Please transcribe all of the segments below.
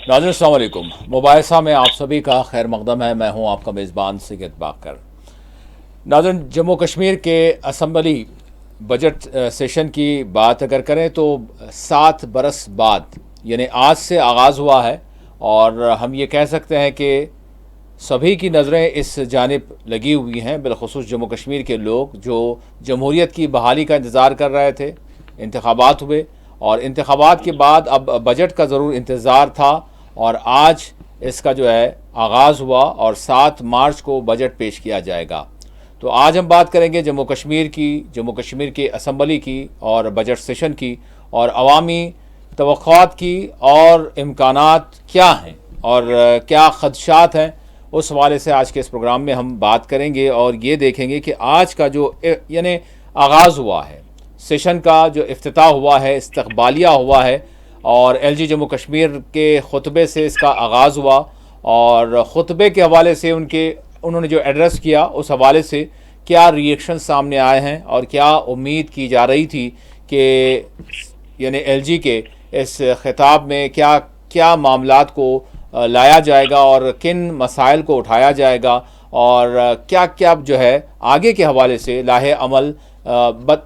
नाज़रीन अस्सलाम वालेकुम। मुबाहिसा में आप सभी का खैर मकदम है। मैं हूं आपका मेज़बान सिकत बाकर। नाज़रीन, जम्मू कश्मीर के असम्बली बजट सेशन की बात अगर करें तो 7 बरस बाद यानी आज से आगाज़ हुआ है और हम ये कह सकते हैं कि सभी की नज़रें इस जानिब लगी हुई हैं, बिलखुसूस जम्मू कश्मीर के लोग जो जमहूरियत की बहाली का इंतज़ार कर रहे थे। इंतखाबात हुए और इंतखाबात के बाद अब बजट का ज़रूर इंतज़ार था और आज इसका जो है आगाज़ हुआ और 7 मार्च को बजट पेश किया जाएगा। तो आज हम बात करेंगे जम्मू कश्मीर की, जम्मू कश्मीर के असम्बली की और बजट सेशन की और अवामी तवक्कुआत की और इम्कानात क्या हैं और क्या ख़दशात हैं। उस हवाले से आज के इस प्रोग्राम में हम बात करेंगे और ये देखेंगे कि आज का जो यानी आगाज़ हुआ है सेशन का, जो इफ्तिताह हुआ है, इस्तकबालिया हुआ है और एलजी जम्मू कश्मीर के खुतबे से इसका आगाज़ हुआ और ख़ुतबे के हवाले से उन्होंने जो एड्रेस किया उस हवाले से क्या रिएक्शन सामने आए हैं और क्या उम्मीद की जा रही थी कि यानी एलजी के इस खिताब में क्या क्या मामलात को लाया जाएगा और किन मसाइल को उठाया जाएगा और क्या क्या जो है आगे के हवाले से लाहे अमल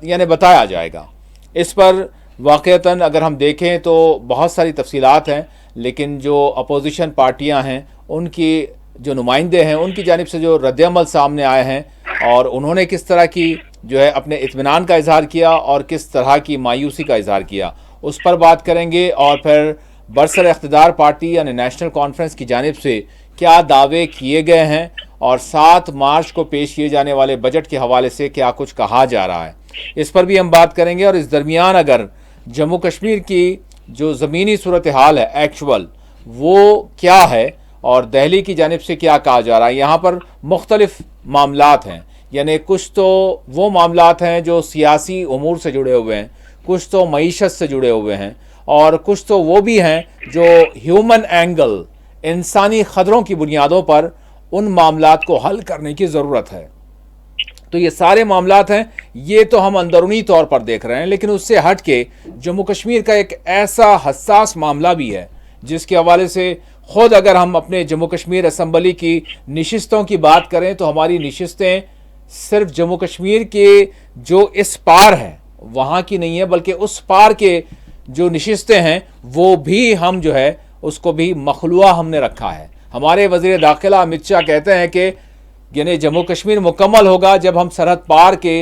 यानी बताया जाएगा। इस पर वाक़तन अगर हम देखें तो बहुत सारी तफसीलात हैं, लेकिन जो अपोजिशन पार्टियां हैं उनकी जो नुमाइंदे हैं उनकी जानिब से जो रद्दअमल सामने आए हैं और उन्होंने किस तरह की जो है अपने इत्मीनान का इजहार किया और किस तरह की मायूसी का इजहार किया, उस पर बात करेंगे। और फिर बरसर इख्तिदार पार्टी यानी नेशनल कॉन्फ्रेंस की जानिब से क्या दावे किए गए हैं और 7 मार्च को पेश किए जाने वाले बजट के हवाले से क्या कुछ कहा जा रहा है, इस पर भी हम बात करेंगे। और इस दरमियान अगर जम्मू कश्मीर की जो ज़मीनी सूरत हाल है एक्चुअल वो क्या है और दिल्ली की जानिब से क्या कहा जा रहा है, यहाँ पर मुख्तलिफ मामलात हैं। यानी कुछ तो वो मामलात हैं जो सियासी उमूर से जुड़े हुए हैं, कुछ तो मईशत से जुड़े हुए हैं और कुछ तो वो भी हैं जो ह्यूमन एंगल, इंसानी ख़दरों की बुनियादों पर उन मामलात को हल करने की ज़रूरत है। तो ये सारे मामलात हैं, ये तो हम अंदरूनी तौर पर देख रहे हैं, लेकिन उससे हट के जम्मू कश्मीर का एक ऐसा हसास मामला भी है जिसके हवाले से ख़ुद अगर हम अपने जम्मू कश्मीर असम्बली की नशिस्तों की बात करें तो हमारी नशिस्तें सिर्फ जम्मू कश्मीर के जो इस पार है वहाँ की नहीं है, बल्कि उस पार के जो नशिस्तें हैं वो भी हम जो है उसको भी मखलूआ हमने रखा है। हमारे वज़ीर दाखिला अमित शाह कहते हैं कि यानी जम्मू कश्मीर मुकम्मल होगा जब हम सरहद पार के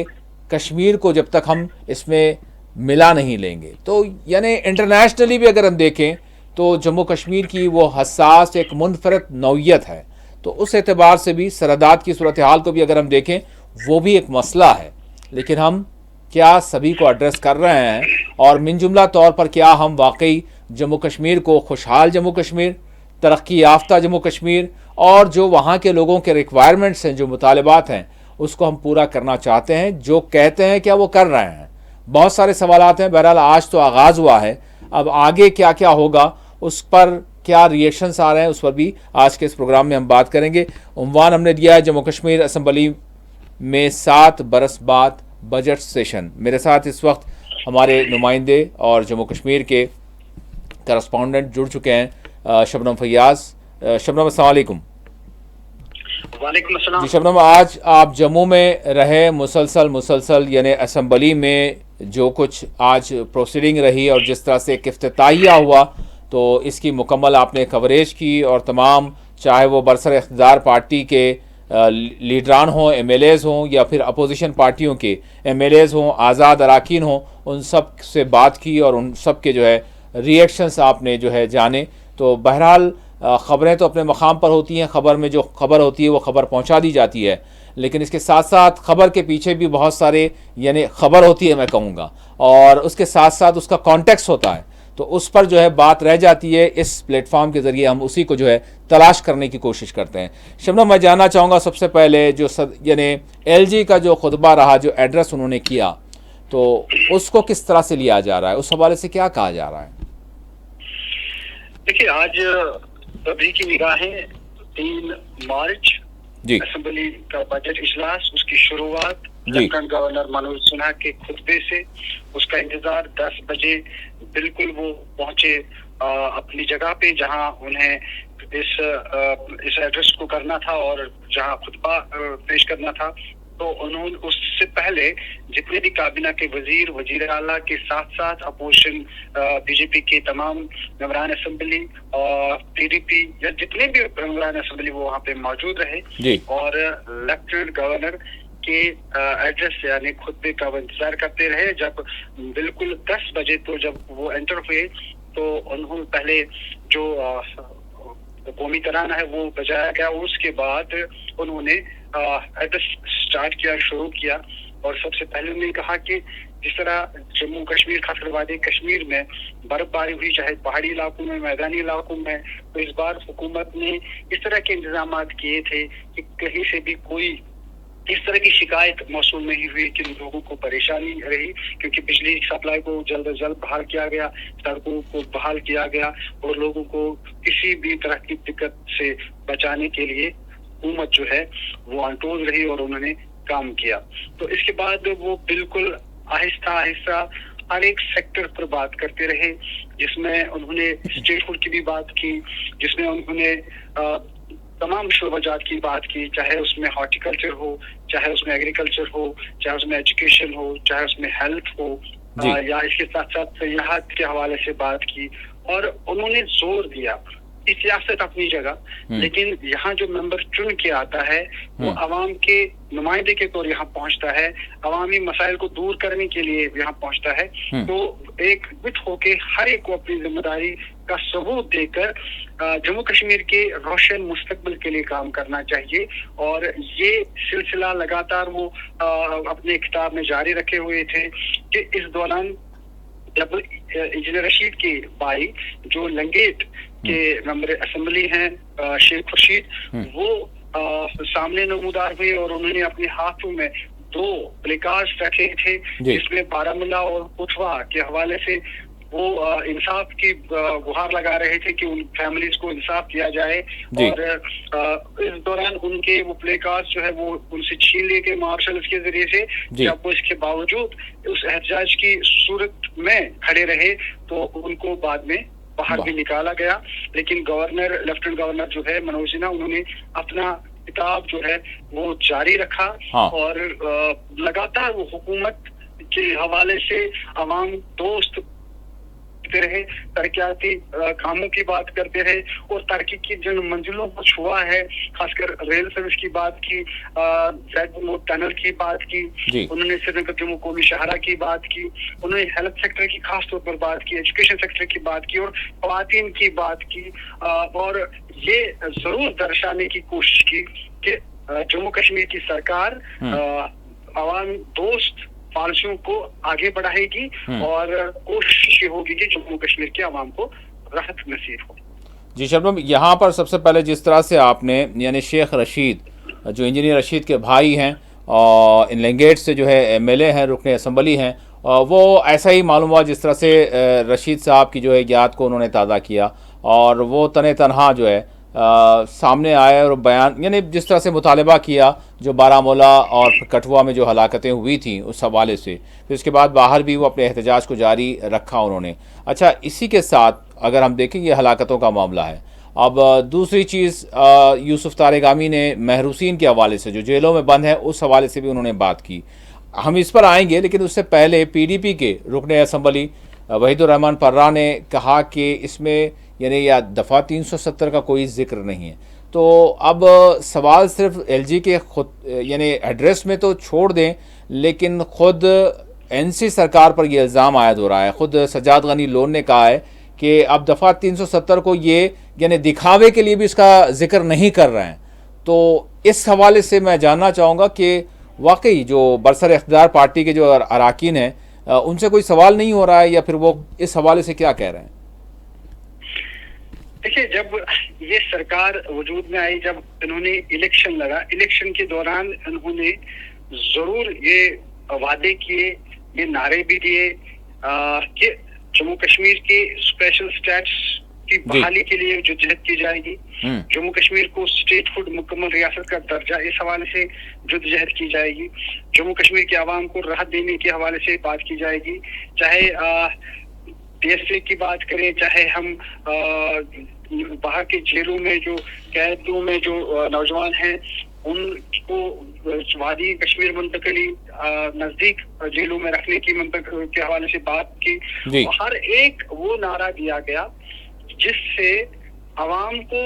कश्मीर को जब तक हम इसमें मिला नहीं लेंगे। तो यानी इंटरनेशनली भी अगर हम देखें तो जम्मू कश्मीर की वो हसास एक मुनफरद नौइयत है, तो उस एतबार से भी सरहदात की सूरत हाल को भी अगर हम देखें वो भी एक मसला है। लेकिन हम क्या सभी को एड्रेस कर रहे हैं और मिन जुमला तौर पर क्या हम वाकई जम्मू कश्मीर को खुशहाल जम्मू कश्मीर, तरक्की याफ्ता जम्मू कश्मीर और जो वहाँ के लोगों के रिक्वायरमेंट्स हैं, जो मुतालबात हैं, उसको हम पूरा करना चाहते हैं, जो कहते हैं क्या वो कर रहे हैं। बहुत सारे सवालात हैं। बहरहाल आज तो आगाज़ हुआ है, अब आगे क्या क्या होगा उस पर क्या रिएक्शंस आ रहे हैं उस पर भी आज के इस प्रोग्राम में हम बात करेंगे। उन्वान हमने दिया है जम्मू कश्मीर असम्बली में 7 बरस बाद बजट सेशन। मेरे साथ इस वक्त हमारे नुमाइंदे और जम्मू कश्मीर के करस्पॉन्डेंट जुड़ चुके हैं। शबनम फैयाज। शबनम अस्सलाम वालेकुम। वालेकुम अस्सलाम। जी शबनम, आज आप जम्मू में रहे मुसलसल यानी असम्बली में जो कुछ आज प्रोसीडिंग रही और जिस तरह से एक इफ्तिताहिया हुआ तो इसकी मुकम्मल आपने कवरेज की और तमाम चाहे वो बरसर इख्तिदार पार्टी के लीडरान हों, MLAs हों या फिर अपोजिशन पार्टियों के MLAs हों, आज़ाद अरकान हों, उन सब से बात की और उन सब के जो है रिएक्शंस आपने जो है जाने। तो बहरहाल ख़बरें तो अपने मकाम पर होती हैं, ख़बर में जो खबर होती है वो ख़बर पहुंचा दी जाती है, लेकिन इसके साथ साथ ख़बर के पीछे भी बहुत सारे यानी ख़बर होती है मैं कहूँगा, और उसके साथ साथ उसका कॉन्टेक्स्ट होता है, तो उस पर जो है बात रह जाती है। इस प्लेटफॉर्म के ज़रिए हम उसी को जो है तलाश करने की कोशिश करते हैं। शबनम, मैं जानना चाहूँगा सबसे पहले जो यानी LG का जो खुतबा रहा, जो एड्रेस उन्होंने किया, तो उसको किस तरह से लिया जा रहा है, उस हवाले से क्या कहा जा रहा है? देखिए, आज अभी की निगाहें 3 मार्च जी असेंबली का बजट इजलास, उसकी शुरुआत जी। लेफ्टिनेंट गवर्नर मनोज सिन्हा के खुतबे से। उसका इंतजार 10 बजे बिल्कुल वो पहुंचे अपनी जगह पे, जहां उन्हें इस एड्रेस को करना था और जहां खुतबा पेश करना था। तो उन्होंने उससे पहले जितने भी काबीना के वजीर आला के साथ साथ अपोजिशन बीजेपी के तमाम मेंबरान असेंबली और पीडीपी या जितने भी मेंबरान असेंबली वो वहाँ पे मौजूद रहे जी। और लेफ्टिनेंट गवर्नर के एड्रेस यानी खुतबे का इंतजार करते रहे। जब बिल्कुल 10 बजे तो जब वो एंटर हुए तो उन्होंने पहले जो कौमी तराना है वो बजाया गया। उसके बाद उन्होंने एड्रेस स्टार्ट किया, शुरू किया और सबसे पहले उन्होंने कहा कि जिस तरह जम्मू कश्मीर खासकर वादी कश्मीर में बर्फबारी हुई, चाहे पहाड़ी इलाकों में, मैदानी इलाकों में, तो इस बार हुकूमत ने इस तरह के इंतजाम किए थे कि कहीं से भी कोई इस तरह की शिकायत मौसूल नहीं हुई कि लोगों को परेशानी रही, क्योंकि बिजली सप्लाई को जल्द से जल्द बहाल किया गया, सड़कों को बहाल किया गया और लोगों को किसी भी तरह की दिक्कत से बचाने के लिए हुकूमत जो है वो अनटोज रही और उन्होंने काम किया। तो इसके बाद वो बिल्कुल आहिस्ता आहिस्ता हर एक सेक्टर पर बात करते रहे, जिसमें उन्होंने स्टेट फूड की भी बात की, जिसमें उन्होंने तमाम शोबाजात की बात की, चाहे उसमें हॉर्टिकल्चर हो, चाहे उसमें एग्रीकल्चर हो, चाहे उसमें एजुकेशन हो, चाहे उसमें हेल्थ हो, या इसके साथ साथ सियाहत के हवाले से बात की। और उन्होंने जोर दिया कि सियासत अपनी जगह, लेकिन यहाँ जो मेंबर चुन के आता है वो अवाम के नुमाइंदे के तौर यहाँ पहुंचता है, अवामी मसाइल को दूर करने के लिए यहाँ पहुंचता है। तो एक विट होके हर एक को अपनी जिम्मेदारी का सबूत देकर जम्मू कश्मीर के रोशन मुस्तकबिल के लिए काम करना चाहिए। और ये सिलसिला लगातार वो अपने किताब में जारी रखे हुए थे कि इस दौरान जब इंजीनियर रशीद के भाई जो लंगेट के मेंबर असेंबली हैं शेख खुर्शीद, वो सामने नमूदार हुए और उन्होंने अपने हाथों में 2 प्लेकार्ड्स रखे थे, जिसमें बारामूला और कुथवा के हवाले से वो इंसाफ की गुहार लगा रहे थे कि उन फैमिलीज को इंसाफ दिया जाए। और इस दौरान उनके वो प्लेकार्ड्स जो है वो उनसे छीन लिए गए मार्शल के जरिए से। जब वो इसके बावजूद उस एहतजाज की सूरत में खड़े रहे तो उनको बाद में बाहर भी निकाला गया। लेकिन गवर्नर, लेफ्टिनेंट गवर्नर जो है मनोज सिन्हा, उन्होंने अपना किताब जो है वो जारी रखा। और लगातार वो हुकूमत के हवाले से अवाम दोस्त रहे, तरक्याती कामों की बात करते रहे और तरक्की की जिन मंजिलों को छुआ है, खासकर रेल सर्विस की बात की, जैद टनल की बात की, उन्होंने श्रीनगर जम्मू कौमी शाहरा की बात की, उन्होंने हेल्थ सेक्टर की खास तौर पर बात की, एजुकेशन सेक्टर की बात की और ख्वातीन की बात की। और ये जरूर दर्शाने की कोशिश की कि जम्मू कश्मीर की सरकार अवाम दोस्त पॉलिसियों को आगे बढ़ाएगी और कोशिश ये होगी कि जम्मू कश्मीर के आवाम को राहत नसीब हो। जी शबनम, यहाँ पर सबसे पहले जिस तरह से आपने यानी शेख रशीद जो इंजीनियर रशीद के भाई हैं और इन लैंगेट से जो है एमएलए हैं, रुकने असेंबली हैं, वो ऐसा ही मालूम हुआ जिस तरह से रशीद साहब की जो है याद को उन्होंने ताज़ा किया और वो तने तनहा जो है सामने आए और बयान यानी जिस तरह से मुतालबा किया जो बारामूला और कठुआ में जो हलाकतें हुई थी उस हवाले से, फिर उसके बाद बाहर भी वो अपने एहतजाज को जारी रखा उन्होंने। अच्छा, इसी के साथ अगर हम देखें ये हलाकतों का मामला है। अब दूसरी चीज़, यूसुफ तारेगामी ने महरूसीन के हवाले से जो जेलों में बंद है उस हवाले से भी उन्होंने बात की। हम इस पर आएंगे, लेकिन उससे पहले पीडीपी के रुकने असेंबली वहीदुर रहमान पर्रा ने कहा कि इसमें यानी या दफ़ा 370 का कोई जिक्र नहीं है। तो अब सवाल सिर्फ एलजी के खुद यानी एड्रेस में तो छोड़ दें, लेकिन ख़ुद एनसी सरकार पर यह इल्ज़ाम आयद हो रहा है। ख़ुद सज्जाद गनी लोन ने कहा है कि अब दफ़ा 370 को ये यानी दिखावे के लिए भी इसका जिक्र नहीं कर रहे हैं। तो इस हवाले से मैं जानना चाहूँगा कि वाकई जो बरसर इख्तियार पार्टी के जो अराकीन हैं उनसे कोई सवाल नहीं हो रहा है या फिर वो इस हवाले से क्या कह रहे हैं? देखिए, जब ये सरकार वजूद में आई, जब इन्होंने इलेक्शन लड़ा, इलेक्शन के दौरान इन्होंने जरूर ये वादे किए, ये नारे भी दिए कि जम्मू कश्मीर के स्पेशल स्टेटस की बहाली के लिए जद्दोजहद की जाएगी। जम्मू कश्मीर को स्टेट हुड मुकम्मल रियासत का दर्जा, इस हवाले से जद्दोजहद की जाएगी। जम्मू कश्मीर के आवाम को राहत देने के हवाले से बात की जाएगी। चाहे DSA की बात करें, चाहे हम बाहर के जेलों में जो कैदियों में जो नौजवान हैं उनको वादी कश्मीर मुंतकली नजदीक जेलों में रखने की के हवाले से बात की। हर एक वो नारा दिया गया जिससे आवाम को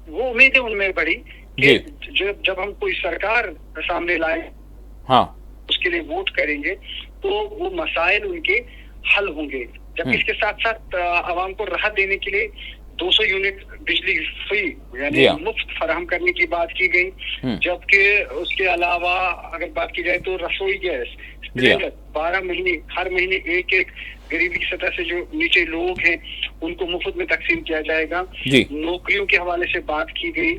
वो उम्मीदें उनमें बढ़ी कि जब हम कोई सरकार सामने लाए, हाँ, उसके लिए वोट करेंगे तो वो मसाइल उनके हल होंगे। जबकि इसके साथ साथ आवाम को राहत देने के लिए 200 यूनिट बिजली फ्री यानी मुफ्त फराहम करने की बात की गई। जबकि उसके अलावा अगर बात की जाए तो रसोई गैस 12 महीने हर महीने एक गरीबी की सतह से जो नीचे लोग हैं उनको मुफ्त में तकसीम किया जाएगा। नौकरियों के हवाले से बात की गई।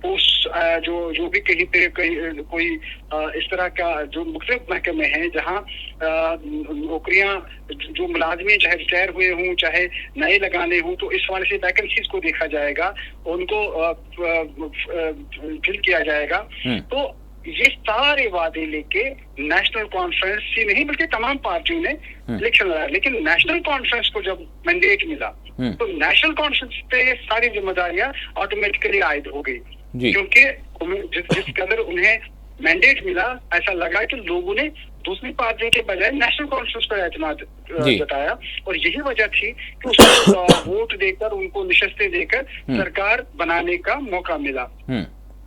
पोस्ट जो भी कहीं पे कोई इस तरह का जो मुख्तलिफ महकमे हैं जहाँ नौकरियां जो मुलाजमी चाहे रिटायर हुए हों चाहे नए लगाने हों, तो इस हवाले से वैकेंसीज को देखा जाएगा, उनको फिल किया जाएगा। तो ये सारे वादे लेके नेशनल कॉन्फ्रेंस ही नहीं बल्कि तमाम पार्टियों ने इलेक्शन लड़ा। लेकिन नेशनल कॉन्फ्रेंस को जब मैंडेट मिला तो नेशनल कॉन्फ्रेंस पे सारी जिम्मेदारियां ऑटोमेटिकली आयद हो गई, क्योंकि जिस कदर उन्हें मैंडेट मिला ऐसा लगा कि लोगों ने दूसरी पार्टियों के बजाय नेशनल कॉन्फ्रेंस पर एतमाद जताया। और यही वजह थी कि उसको वोट देकर उनको निशस्तें देकर सरकार बनाने का मौका मिला।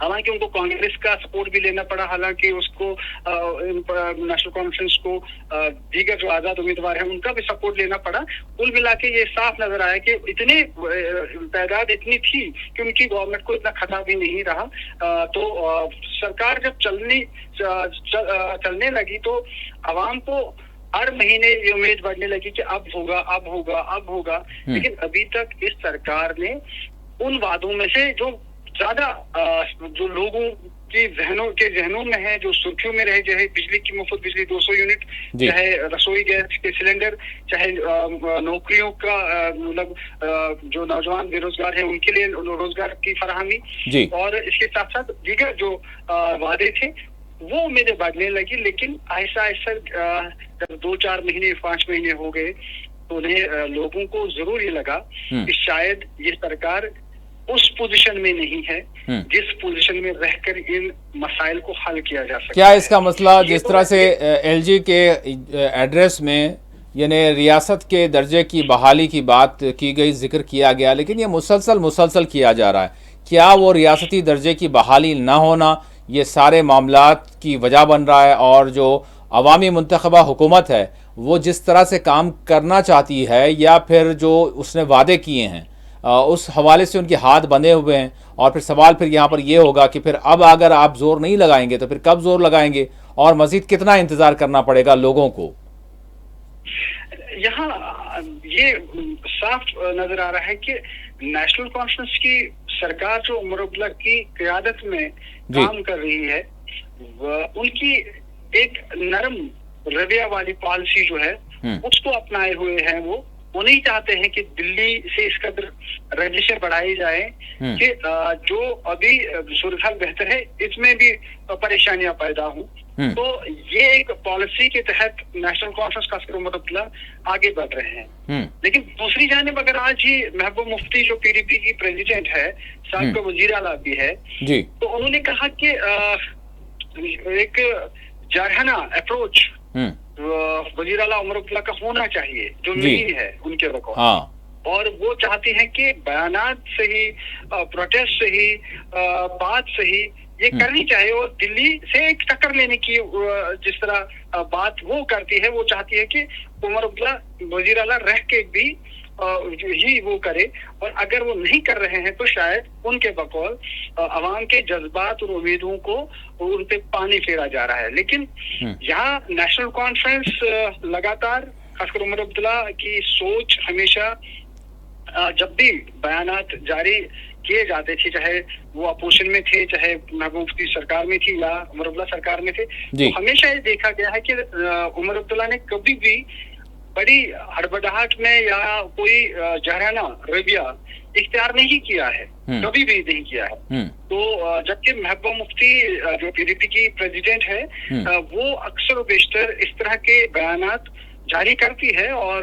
हालांकि उनको कांग्रेस का सपोर्ट भी लेना पड़ा, हालांकि उसको नेशनल कॉन्फ्रेंस को दीगर जो आजाद उम्मीदवार हैं उनका भी सपोर्ट लेना पड़ा। कुल मिला के ये साफ नजर आया कि इतने तादाद इतनी थी कि उनकी गवर्नमेंट को इतना खतरा भी नहीं रहा। तो सरकार जब चलने लगी तो आवाम को हर महीने ये उम्मीद बढ़ने लगी कि अब होगा अब होगा अब होगा। लेकिन अभी तक इस सरकार ने उन वादों में से जो ज्यादा जो लोगों की जहनों में है, जो सुर्खियों में रहे, चाहे बिजली की मुफ्त बिजली 200 यूनिट, चाहे रसोई गैस के सिलेंडर, चाहे नौकरियों का मतलब जो नौजवान बेरोजगार हैं उनके लिए रोजगार की फराहमी, और इसके साथ साथ दीगर जो वादे थे वो उम्मीदें बढ़ने लगी। लेकिन ऐसा जब 2-4 महीने 5 महीने हो गए तो उन्हें लोगों को जरूर ये लगा कि शायद ये सरकार उस पोजीशन में नहीं है जिस पोजीशन में रहकर इन मसाइल को हल किया जा सकता। क्या इसका मसला जिस तरह से LG के एड्रेस में यानी रियासत के दर्जे की बहाली की बात की गई, जिक्र किया गया, लेकिन ये मुसलसल किया जा रहा है, क्या वो रियासती दर्जे की बहाली ना होना ये सारे मामलात की वजह बन रहा है? और जो अवामी मुंतखबा हुकूमत है वो जिस तरह से काम करना चाहती है या फिर जो उसने वादे किए हैं उस हवाले से उनके हाथ बंधे हुए हैं। और फिर सवाल फिर यहाँ पर ये होगा कि फिर अब अगर आप जोर नहीं लगाएंगे तो फिर कब जोर लगाएंगे और मजीद कितना इंतजार करना पड़ेगा लोगों को? यहाँ ये साफ नजर आ रहा है कि नेशनल कॉन्फ्रेंस की सरकार जो उमर अब्दुल्ला की क़यादत में काम कर रही है, उनकी एक नरम रवैया वाली पॉलिसी जो है उसको अपनाए हुए हैं। वो नहीं चाहते हैं कि दिल्ली से इस कदर रंजिशें बढ़ाई जाए कि जो अभी सूरत बेहतर है इसमें भी परेशानियां पैदा हों। तो ये एक पॉलिसी के तहत नेशनल कॉन्फ्रेंस खासकर उमर अब्दुल्ला आगे बढ़ रहे हैं। लेकिन दूसरी जानिब अगर आज ही महबूब मुफ्ती जो PDP की प्रेसिडेंट है, साबिक़ वज़ीर आला भी है, तो उन्होंने कहा कि एक जारहाना अप्रोच वज़ीर आला उमर अब्दुल्ला का होना चाहिए जो नहीं है उनके बकौल। और वो चाहते हैं कि बयानात से ही, प्रोटेस्ट से ही, बात से ही ये करनी चाहिए। और दिल्ली से एक टक्कर लेने की जिस तरह बात वो करती है, वो चाहती है कि उमर अब्दुल्ला वज़ीर आला रह के भी ही वो करे। और अगर वो नहीं कर रहे हैं तो शायद उनके बकौल अवाम के जज्बात और उम्मीदों को उन पे पानी फेरा जा रहा है। लेकिन यहाँ नेशनल कॉन्फ्रेंस लगातार खासकर उमर अब्दुल्ला की सोच हमेशा जब भी बयानात जारी किए जाते थे, चाहे वो अपोजिशन में थे, चाहे महबूब मुफ्ती सरकार में थी या उमर अब्दुल्ला सरकार में थे, तो हमेशा ये देखा गया है कि उमर अब्दुल्ला ने कभी भी बड़ी हड़बड़ाहट में या कोई जहराना रवैया इख्तियार नहीं किया है, कभी भी नहीं किया है। तो जबकि महबूबा मुफ्ती जो पीडीपी की प्रेसिडेंट है, वो अक्सर व बेशतर इस तरह के बयानात जारी करती है, और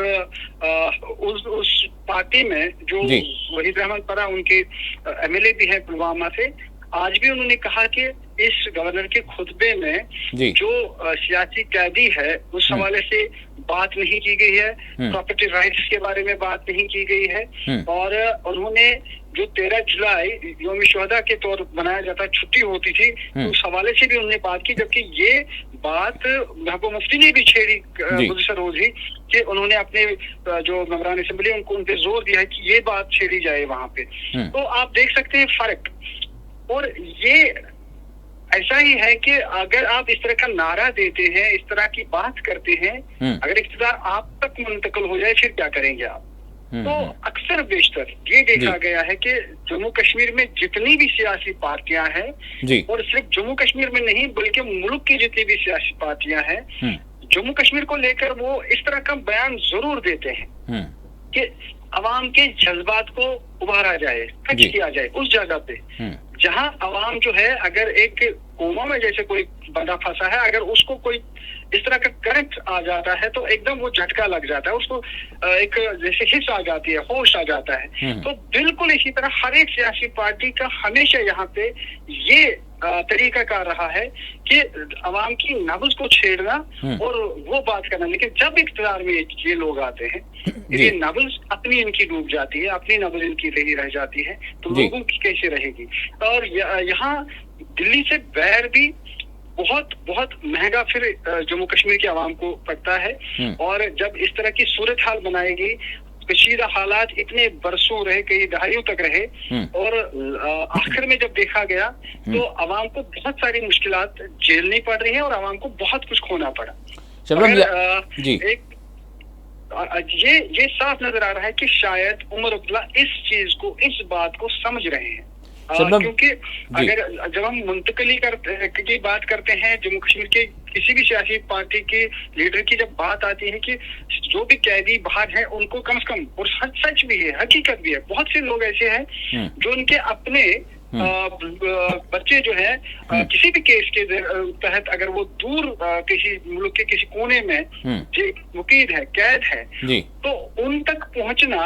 उस पार्टी में जो वहीद रहमान परा उनके एमएलए भी है पुलवामा से, आज भी उन्होंने कहा कि इस गवर्नर के खुतबे में जो सियासी कैदी है उस हवाले से बात नहीं की गई है, प्रॉपर्टी राइट्स के बारे में बात नहीं की गई है, और उन्होंने जो 13 जुलाई यौम शुहदा के तौर मनाया जाता छुट्टी होती थी, उस हवाले से भी उन्होंने बात की। जबकि ये बात महबूबा मुफ्ती ने भी छेड़ी गुज़िश्ता रोज ही, कि उन्होंने अपने जो मेंबरान असेंबली उनको उन पे जोर दिया है कि ये बात छेड़ी जाए वहां पे। तो आप देख सकते हैं फर्क, और ये ऐसा ही है कि अगर आप इस तरह का नारा देते हैं, इस तरह की बात करते हैं, अगर इख्तियार आप तक मुंतकिल हो जाए फिर क्या करेंगे आप? तो अक्सर बेशतर ये देखा गया है कि जम्मू कश्मीर में जितनी भी सियासी पार्टियां हैं, और सिर्फ जम्मू कश्मीर में नहीं बल्कि मुल्क की जितनी भी सियासी पार्टियां हैं, जम्मू कश्मीर को लेकर वो इस तरह का बयान जरूर देते हैं कि अवाम के जज्बात को उभारा जाए, टच किया जाए उस जगह पे जहां अवाम जो है, अगर एक कोमा में जैसे कोई बंदा फंसा है, अगर उसको कोई इस तरह का करंट आ जाता है तो एकदम वो झटका लग जाता है, उसको एक जैसे हिस्स आ जाती है, होश आ जाता है। तो बिल्कुल इसी तरह हर एक सियासी पार्टी का हमेशा यहाँ पे ये तरीका कार रहा है कि अवाम की नब्ज को छेड़ना और वो बात करना। लेकिन जब इख्तियार में ये लोग आते हैं, ये नब्ज अपनी इनकी डूब जाती है, अपनी नब्ज इनकी रही रह जाती है, तो लोगों की कैसे रहेगी? और यहाँ दिल्ली से बैर भी बहुत बहुत महंगा फिर जम्मू कश्मीर के अवाम को पड़ता है। और जब इस तरह की सूरत हाल बनाएगी, कशीदा हालात इतने बरसों रहे, कई दहाइयों तक रहे, और आखिर में जब देखा गया तो अवाम को बहुत सारी मुश्किलात झेलनी पड़ रही है और अवाम को बहुत कुछ खोना पड़ा। ये साफ नजर आ रहा है कि शायद उमर अब्दुल्ला इस चीज को, इस बात को समझ रहे हैं, क्योंकि अगर जब हम मुंतकली की बात करते हैं जम्मू कश्मीर के किसी भी सियासी पार्टी के लीडर की, जब बात आती है कि जो भी कैदी बाहर हैं उनको कम से कम, और सच भी है, हकीकत भी है, बहुत से लोग ऐसे हैं जो उनके अपने बच्चे जो है किसी भी केस के तहत अगर वो दूर किसी मुल्क के किसी कोने में मुकीद है, कैद है, तो उन तक पहुंचना,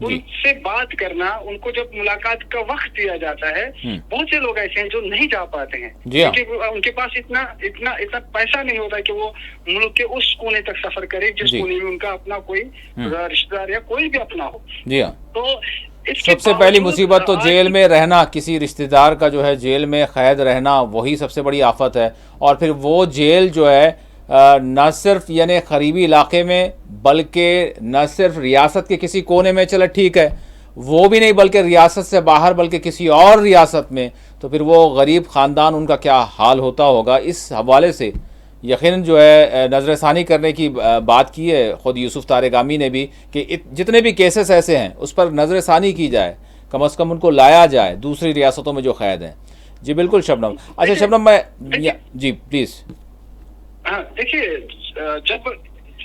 उनसे बात करना, उनको जब मुलाकात का वक्त दिया जाता है, बहुत से लोग ऐसे हैं जो नहीं जा पाते हैं क्योंकि उनके पास इतना पैसा नहीं होता कि वो मुल्क के उस कोने तक सफर करे जिस कोने में उनका अपना कोई रिश्तेदार या कोई भी अपना हो। तो सबसे पहली मुसीबत तो जेल में रहना, किसी रिश्तेदार का जो है जेल में कैद रहना, वही सबसे बड़ी आफत है। और फिर वो जेल जो है न सिर्फ यानी करीबी इलाके में, बल्कि न सिर्फ रियासत के किसी कोने में, चले ठीक है वो भी नहीं, बल्कि रियासत से बाहर, बल्कि किसी और रियासत में, तो फिर वो गरीब ख़ानदान उनका क्या हाल होता होगा। इस हवाले से यकीनन जो है नज़रसानी करने की बात की है ख़ुद यूसुफ तारेगामी ने भी, कि जितने भी केसेस ऐसे हैं उस पर नज़रसानी की जाए, कम अज़ कम उनको लाया जाए दूसरी रियासतों में जो कैद हैं। जी बिल्कुल शबनम। अच्छा शबनम, मैं जी प्लीज़। हाँ देखिए, जब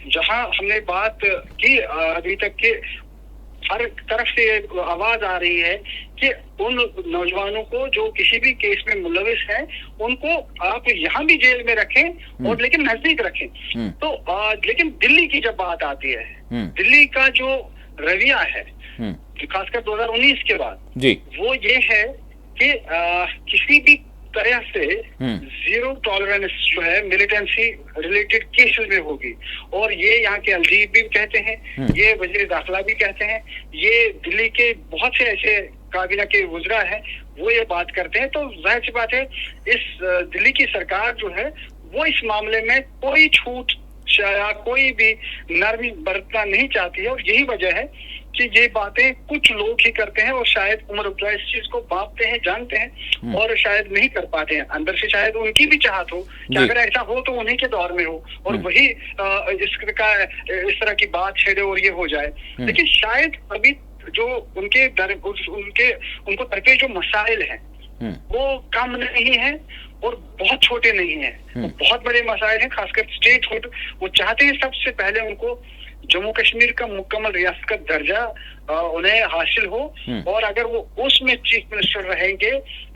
जहाँ हमने बात की अभी तक के हर तरफ से आवाज आ रही है कि उन नौजवानों को जो किसी भी केस में मुलविस हैं उनको आप यहाँ भी जेल में रखें और लेकिन नजदीक रखें। तो लेकिन दिल्ली की जब बात आती है, दिल्ली का जो रवैया है खासकर 2019 के बाद वो ये है कि किसी भी तरह से जीरो टॉलरेंस जो है मिलिटेंसी रिलेटेड केसेस में होगी। और ये यहाँ के अलजीब भी कहते हैं, ये वजीर दाखिला भी कहते हैं, ये दिल्ली के बहुत से ऐसे काबीना के वज़रा हैं वो ये बात करते हैं। तो जाहिर सी बात है इस दिल्ली की सरकार जो है वो इस मामले में कोई छूट या कोई भी नरमी बरतना नहीं चाहती है। और यही वजह है कि ये बातें कुछ लोग ही करते हैं और शायद उमर अब्दुल्ला इस चीज को भांपते हैं, जानते हैं और शायद नहीं कर पाते हैं। अंदर से शायद उनकी भी चाहत हो कि अगर ऐसा हो तो उन्हीं के दौर में हो और वही इस तरह की बात छेड़े और ये हो जाए। लेकिन शायद अभी जो उनको तरफे जो मसाइल हैं वो कम नहीं है और बहुत छोटे नहीं है, वो बहुत बड़े मसाइल हैं। खासकर स्टेट हुड वो चाहते हैं सबसे पहले उनको जम्मू कश्मीर का मुकम्मल रियासत का दर्जा उन्हें हासिल हो, और अगर वो उसमें चीफ मिनिस्टर रहेंगे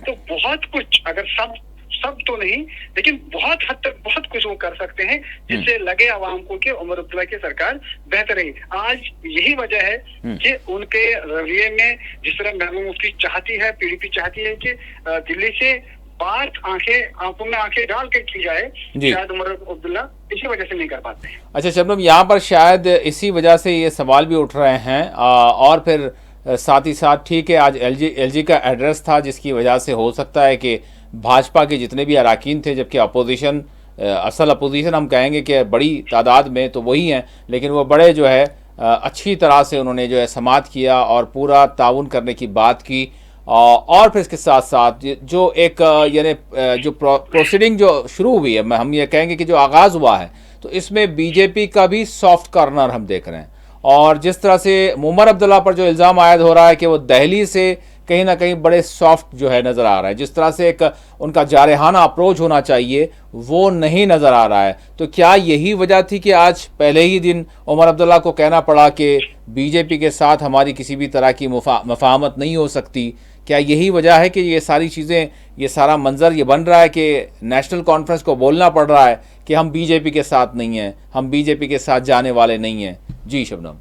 तो बहुत कुछ, अगर सब तो नहीं लेकिन बहुत हद तक बहुत कुछ वो कर सकते हैं जिससे लगे आवाम को कि उमर अब्दुल्ला की सरकार बेहतर है। आज यही वजह है कि उनके रवैये में, जिस तरह महबूबा मुफ्ती चाहती है, पीडीपी चाहती है कि दिल्ली से बात आंखों में आंखें डाल कर की जाए, शायद उमर अब्दुल्ला इसी वजह से नहीं कर पाते हैं। अच्छा शबनम, यहाँ पर शायद इसी वजह से ये सवाल भी उठ रहे हैं, और फिर साथ ही साथ ठीक है, आज एलजी का एड्रेस था जिसकी वजह से हो सकता है कि भाजपा के जितने भी अराकीन थे, जबकि अपोजिशन, असल अपोजिशन हम कहेंगे कि बड़ी तादाद में तो वही हैं, लेकिन वो बड़े जो है अच्छी तरह से उन्होंने जो है समाअत किया और पूरा ताउन करने की बात की। और फिर इसके साथ साथ जो एक यानी जो प्रोसीडिंग जो शुरू हुई है, हम ये कहेंगे कि जो आगाज़ हुआ है, तो इसमें बीजेपी का भी सॉफ्ट कॉर्नर हम देख रहे हैं। और जिस तरह से उमर अब्दुल्ला पर जो इल्ज़ाम आयद हो रहा है कि वो दिल्ली से कहीं ना कहीं बड़े सॉफ्ट जो है नज़र आ रहा है, जिस तरह से एक उनका जारहाना अप्रोच होना चाहिए वो नहीं नज़र आ रहा है, तो क्या यही वजह थी कि आज पहले ही दिन उमर अब्दुल्ला को कहना पड़ा कि बीजेपी के साथ हमारी किसी भी तरह की मुफाहमत नहीं हो सकती? क्या यही वजह है कि ये सारी चीज़ें, ये सारा मंजर ये बन रहा है कि नेशनल कॉन्फ्रेंस को बोलना पड़ रहा है कि हम बीजेपी के साथ नहीं हैं, हम बीजेपी के साथ जाने वाले नहीं हैं? जी शबनम।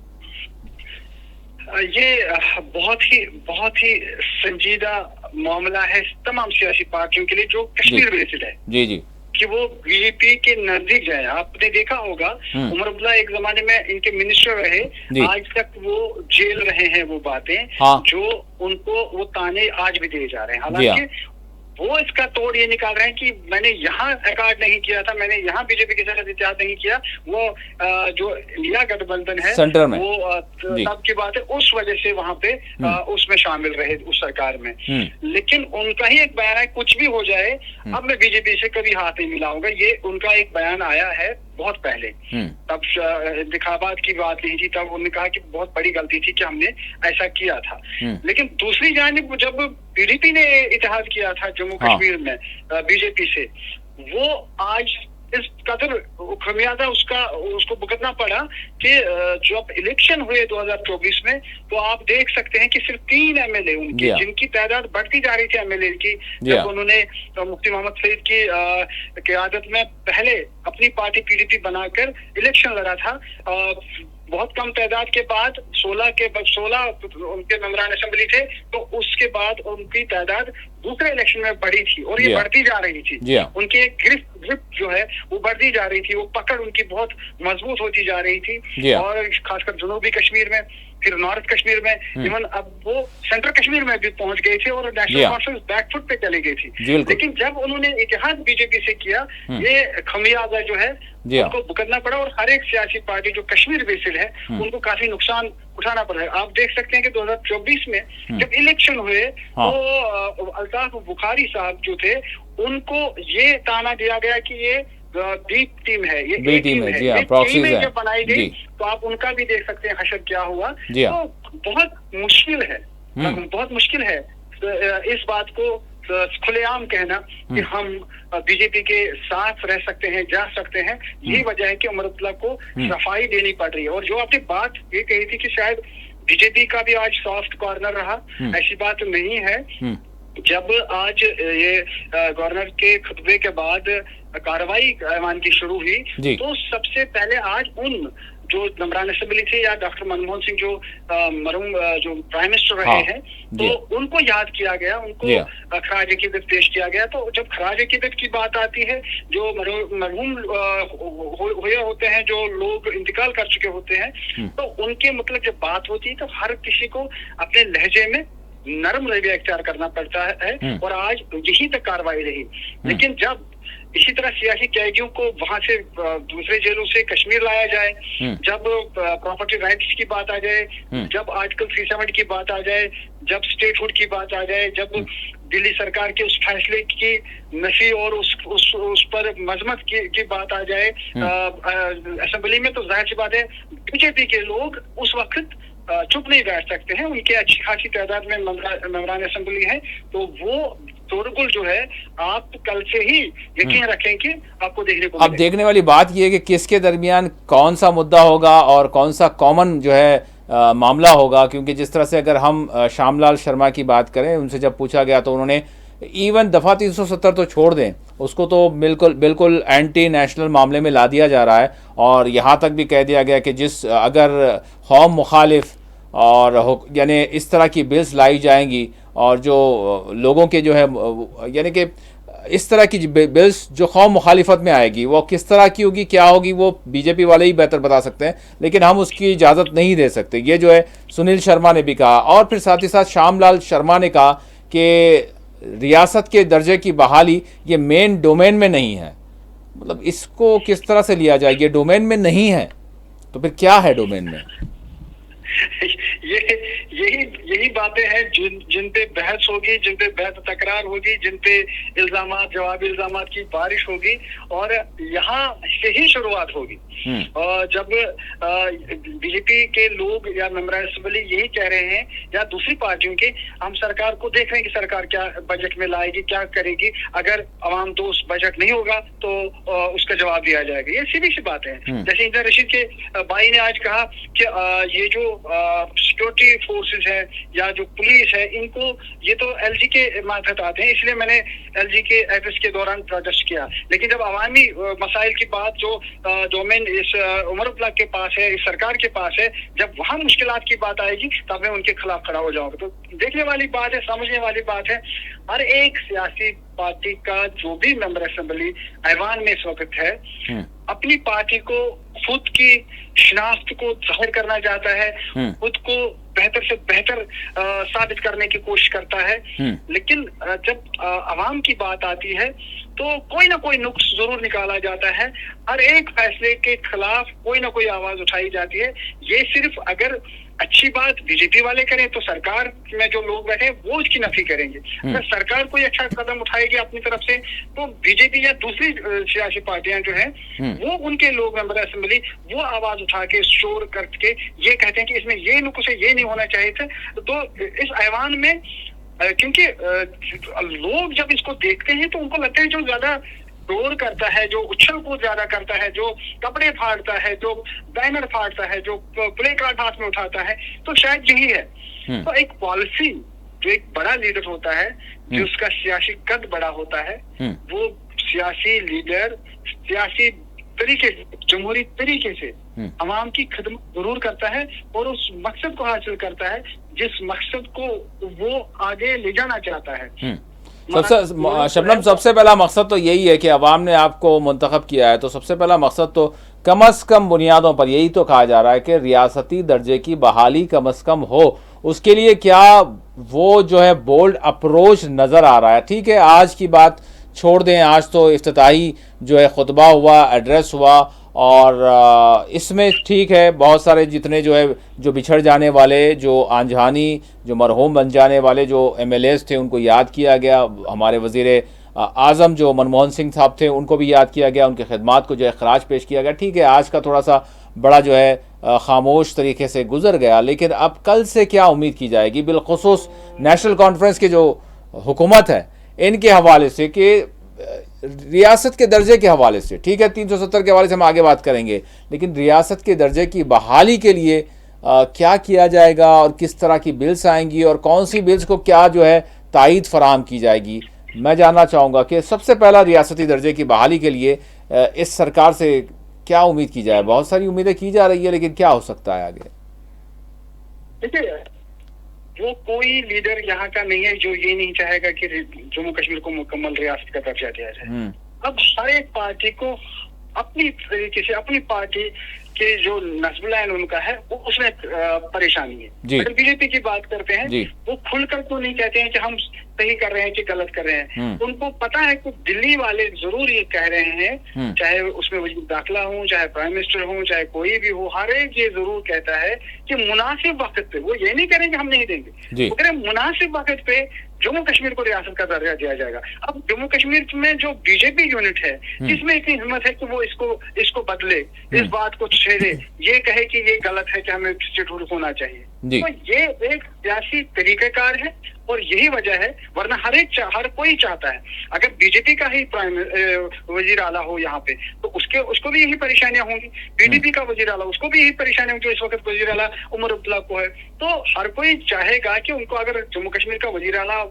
ये बहुत ही संजीदा मामला है तमाम सियासी पार्टियों के लिए जो कश्मीर बेस्ड है। जी जी, कि वो बीजेपी के नजदीक जाए। आपने देखा होगा उमर अब्दुल्ला एक जमाने में इनके मिनिस्टर रहे, आज तक वो जेल रहे हैं। वो बातें जो उनको वो ताने आज भी दिए जा रहे हैं, हालांकि वो इसका तोड़ ये निकाल रहे हैं कि मैंने यहाँ अकार्ड नहीं किया था, मैंने यहाँ बीजेपी के साथ इत्तेहाद नहीं किया, वो जो इंडिया गठबंधन है सेंटर में वो तब की बात है, उस वजह से वहां पे उसमें शामिल रहे उस सरकार में। लेकिन उनका ही एक बयान है, कुछ भी हो जाए अब मैं बीजेपी से कभी हाथ नहीं मिलाऊंगा, ये उनका एक बयान आया है बहुत पहले। तब इंतखाबात की बात नहीं थी, तब उन्होंने कहा कि बहुत बड़ी गलती थी कि हमने ऐसा किया था। लेकिन दूसरी जानिब जब पीडीपी ने इत्तेहाद किया था जम्मू कश्मीर में बीजेपी से, वो आज इस कदर खमियाजा उसको भुगतना पड़ा कि जब इलेक्शन हुए 2024 में, तो आप देख सकते हैं कि सिर्फ 3 एमएलए उनकी, जिनकी तादाद बढ़ती जा रही थी एमएलए की, जब उन्होंने मुफ्ती मोहम्मद सईद की क़यादत में पहले अपनी पार्टी पीडीपी बनाकर इलेक्शन लड़ा था, बहुत कम तादाद के बाद 16 उनके मेंबरान असेंबली थे, तो उसके बाद उनकी तादाद दूसरे इलेक्शन में बढ़ी थी और ये बढ़ती जा रही थी। उनकी एक ग्रिप जो है वो बढ़ती जा रही थी, वो पकड़ उनकी बहुत मजबूत होती जा रही थी। और खासकर जनूबी कश्मीर में, फिर नॉर्थ कश्मीर में, इवन अब वो सेंट्रल कश्मीर में भी पहुंच गई थी और नेशनल कॉन्फ्रेंस बैकफुट पे चली गई थी। लेकिन जब उन्होंने इत्तेहाद बीजेपी से किया, ये खमियाजा जो है उनको भुगतना पड़ा, और हर एक सियासी पार्टी जो कश्मीर बेस्ड है उनको काफी नुकसान उठाना पड़ा है। आप देख सकते हैं कि 2024 में जब इलेक्शन हुए तो अल्ताफ बुखारी साहब जो थे, उनको ये ताना दिया गया कि ये बी टीम है, ये बी टीम है, ये टीमें जब बनाई गई तो आप उनका भी देख सकते हैं हशर क्या हुआ। तो बहुत मुश्किल है इस बात को खुलेआम कहना कि हम बीजेपी के साथ रह सकते हैं, जा सकते हैं। यही वजह है कि उमर अब्दुल्ला को सफाई देनी पड़ रही है। और जो आपने बात ये कही थी कि शायद बीजेपी का भी आज सॉफ्ट कॉर्नर रहा, ऐसी बात नहीं है। जब आज ये गवर्नर के खुतबे के बाद कार्रवाई ऐवान की शुरू हुई, तो सबसे पहले आज उन जो मेंबरान असेंबली थे या डॉक्टर मनमोहन सिंह जो मरहूम जो प्राइम मिनिस्टर रहे हैं, तो उनको याद किया गया, उनको खराज अकीदत पेश किया गया। तो जब खराज अकीदत की बात आती है, जो मरहूम हुए होते हैं, जो लोग इंतकाल कर चुके होते हैं, तो उनके मतलब जब बात होती है तो हर किसी को अपने लहजे में नरम रवैया इख्तियार करना पड़ता है, और आज यही तक कार्रवाई रही। लेकिन जब इसी तरह सियासी कैदियों को वहां से दूसरे जेलों से कश्मीर लाया जाए, जब प्रॉपर्टी राइट्स की बात आ जाए, जब आर्टिकल 370 की बात आ जाए, जब स्टेटहुड की बात आ जाए, जब दिल्ली सरकार के उस फैसले की नफी और उस पर मजम्मत की बात आ जाए असेंबली में, तो जाहिर सी बात है बीजेपी के लोग उस वक्त चुप नहीं बैठ सकते हैं। उनके अच्छी खासी तादाद में मेंबरान असेंबली है, तो वो शोरगुल जो है आप कल से ही यकीन रखें कि आपको देखने को अब देखने वाली बात यह है कि किसके दरमियान कौन सा मुद्दा होगा और कौन सा कॉमन जो है मामला होगा, क्योंकि जिस तरह से अगर हम श्यामलाल शर्मा की बात करें, उनसे जब पूछा गया तो उन्होंने इवन दफ़ा 370 तो छोड़ दें, उसको तो बिल्कुल बिल्कुल एंटी नेशनल मामले में ला दिया जा रहा है। और यहाँ तक भी कह दिया गया कि जिस अगर कौम मुखालिफ और यानी इस तरह की बिल्स लाई जाएंगी और जो लोगों के जो है यानी कि इस तरह की बिल्स जो कौम मुखालिफत में आएगी वो किस तरह की होगी, क्या होगी, वो बीजेपी वाले ही बेहतर बता सकते हैं, लेकिन हम उसकी इजाज़त नहीं दे सकते। ये जो है सुनील शर्मा ने भी कहा और फिर साथ ही साथ श्यामलाल शर्मा ने कहा कि रियासत के दर्जे की बहाली ये मेन डोमेन में नहीं है। मतलब इसको किस तरह से लिया जाए, ये डोमेन में नहीं है तो फिर क्या है डोमेन में? ये यही यही बातें हैं जिन पे बहस होगी, जिन पे बहस तकरार होगी, जिन पे इल्जामात जवाबी इल्जामात की बारिश होगी और यहाँ से ही शुरुआत होगी। और जब बीजेपी के लोग या मेंबर असेंबली यही कह रहे हैं या दूसरी पार्टियों के, हम सरकार को देख रहे हैं कि सरकार क्या बजट में लाएगी, क्या करेगी, अगर अवाम दोस्त बजट नहीं होगा तो उसका जवाब दिया जाएगा। ये सीधी सी बात है। जैसे इंदिरा रशीद के भाई ने आज कहा कि ये जो सिक्योरिटी फोर्सेस है या जो पुलिस है, इनको ये तो एलजी के मातहत आते हैं, इसलिए मैंने एलजी के एड्रेस के दौरान प्रोटेस्ट किया। लेकिन जब अवामी मसाइल की बात जो डोमेन इस उमर ब्लॉक के पास है, इस सरकार के पास है, जब वहां मुश्किलात की बात आएगी तब मैं उनके खिलाफ खड़ा हो जाऊंगा। तो देखने वाली बात है, समझने वाली बात है। हर एक सियासी पार्टी का जो भी मेंबर असेंबली ऐवान में इस वक्त है, अपनी पार्टी को खुद की शिनाख्त को जाहिर करना चाहता है, खुद को बेहतर से बेहतर साबित करने की कोशिश करता है। लेकिन जब अवाम की बात आती है तो कोई ना कोई नुक्स जरूर निकाला जाता है। हर एक फैसले के खिलाफ कोई ना कोई आवाज उठाई जाती है। ये सिर्फ अगर अच्छी बात बीजेपी वाले करें तो सरकार में जो लोग बैठे हैं वो उसकी नफी करेंगे। अगर सरकार कोई अच्छा कदम उठाएगी अपनी तरफ से तो बीजेपी या दूसरी सियासी पार्टियां जो हैं वो उनके लोग मेंबर असेंबली वो आवाज उठा के शोर करके ये कहते हैं कि इसमें ये नुक्स है, ये नहीं होना चाहिए था। तो इस ऐवान में क्योंकि लोग जब इसको देखते हैं तो उनको लगता है जो ज्यादा शोर करता है, जो उछल कूद ज्यादा करता है, जो कपड़े फाड़ता है, जो बैनर फाड़ता है, जो प्ले कार्ड हाथ में उठाता है, तो शायद यही है। तो एक पॉलिसी जो एक बड़ा लीडर होता है, जो उसका सियासी कद बड़ा होता है, वो सियासी लीडर सियासी तरीके से, जमहूरी तरीके से अवाम की खिदमत जरूर करता है और उस मकसद को हासिल करता है जिस मकसद को वो आगे ले जाना चाहता है। शबनम, सबसे पहला मकसद तो यही है कि अवाम ने आपको मुंतखब किया है, तो सबसे पहला मकसद तो कम अज़ कम बुनियादों पर यही तो कहा जा रहा है कि रियासती दर्जे की बहाली कम अज़ कम हो। उसके लिए क्या वो जो है बोल्ड अप्रोच नज़र आ रहा है? ठीक है, आज की बात छोड़ दें, आज तो इफ्तिताही जो है खुतबा हुआ, एड्रेस हुआ और इसमें ठीक है बहुत सारे जितने जो है जो बिछड़ जाने वाले, जो आंजहानी, जो मरहूम बन जाने वाले जो एमएलएस थे उनको याद किया गया। हमारे वज़ीर आज़म जो मनमोहन सिंह साहब थे उनको भी याद किया गया, उनके खिदमात को जो है खराज पेश किया गया। ठीक है, आज का थोड़ा सा बड़ा जो है खामोश तरीके से गुजर गया, लेकिन अब कल से क्या उम्मीद की जाएगी, बिलखुसूस नेशनल कॉन्फ्रेंस की जो हुकूमत है इनके हवाले से कि रियासत के दर्जे के हवाले से? ठीक है, 370 के हवाले से हम आगे बात करेंगे, लेकिन रियासत के दर्जे की बहाली के लिए क्या किया जाएगा और किस तरह की बिल्स आएंगी और कौन सी बिल्स को क्या जो है तायीद फराहम की जाएगी? मैं जानना चाहूँगा कि सबसे पहला रियासती दर्जे की बहाली के लिए इस सरकार से क्या उम्मीद की जाए? बहुत सारी उम्मीदें की जा रही है, लेकिन क्या हो सकता है आगे? देखिए, वो कोई लीडर यहाँ का नहीं है जो ये नहीं चाहेगा कि जम्मू कश्मीर को मुकम्मल रियासत का दर्जा दिया जाए। अब हर एक पार्टी को अपनी तरीके से अपनी पार्टी के जो नस्बुल उनका है वो उसमें परेशानी है। अगर बीजेपी की बात करते हैं वो खुलकर तो नहीं कहते हैं कि हम सही कर रहे हैं कि गलत कर रहे हैं। उनको पता है कि दिल्ली वाले जरूर ये कह रहे हैं, चाहे उसमें वजीर दाखिला हो, चाहे प्राइम मिनिस्टर हो, चाहे कोई भी हो, हर एक ये जरूर कहता है कि मुनासिब वक्त पे, वो ये नहीं करेंगे हम नहीं देंगे, वो कह रहे मुनासिब वक्त पे जम्मू कश्मीर को रियासत का दर्जा दिया जाएगा। अब जम्मू कश्मीर में जो बीजेपी यूनिट है इसमें इतनी हिम्मत है कि वो इसको बदले, इस बात को छेड़े, ये कहे कि ये गलत है कि हमें स्टेटहुड होना चाहिए। तो ये एक सियासी तरीकाकार है और यही वजह है, वरना हर कोई चाहता है। अगर बीजेपी का ही वजीर आला हो यहाँ पे, तो उसको भी यही परेशानियां होंगी। पीडीपी का वजीर आला, उसको भी यही परेशानी होगी। जो इस वक्त वजीर आला उमर अब्दुल्ला को है, तो हर कोई चाहेगा कि उनको अगर जम्मू कश्मीर का वजीर आला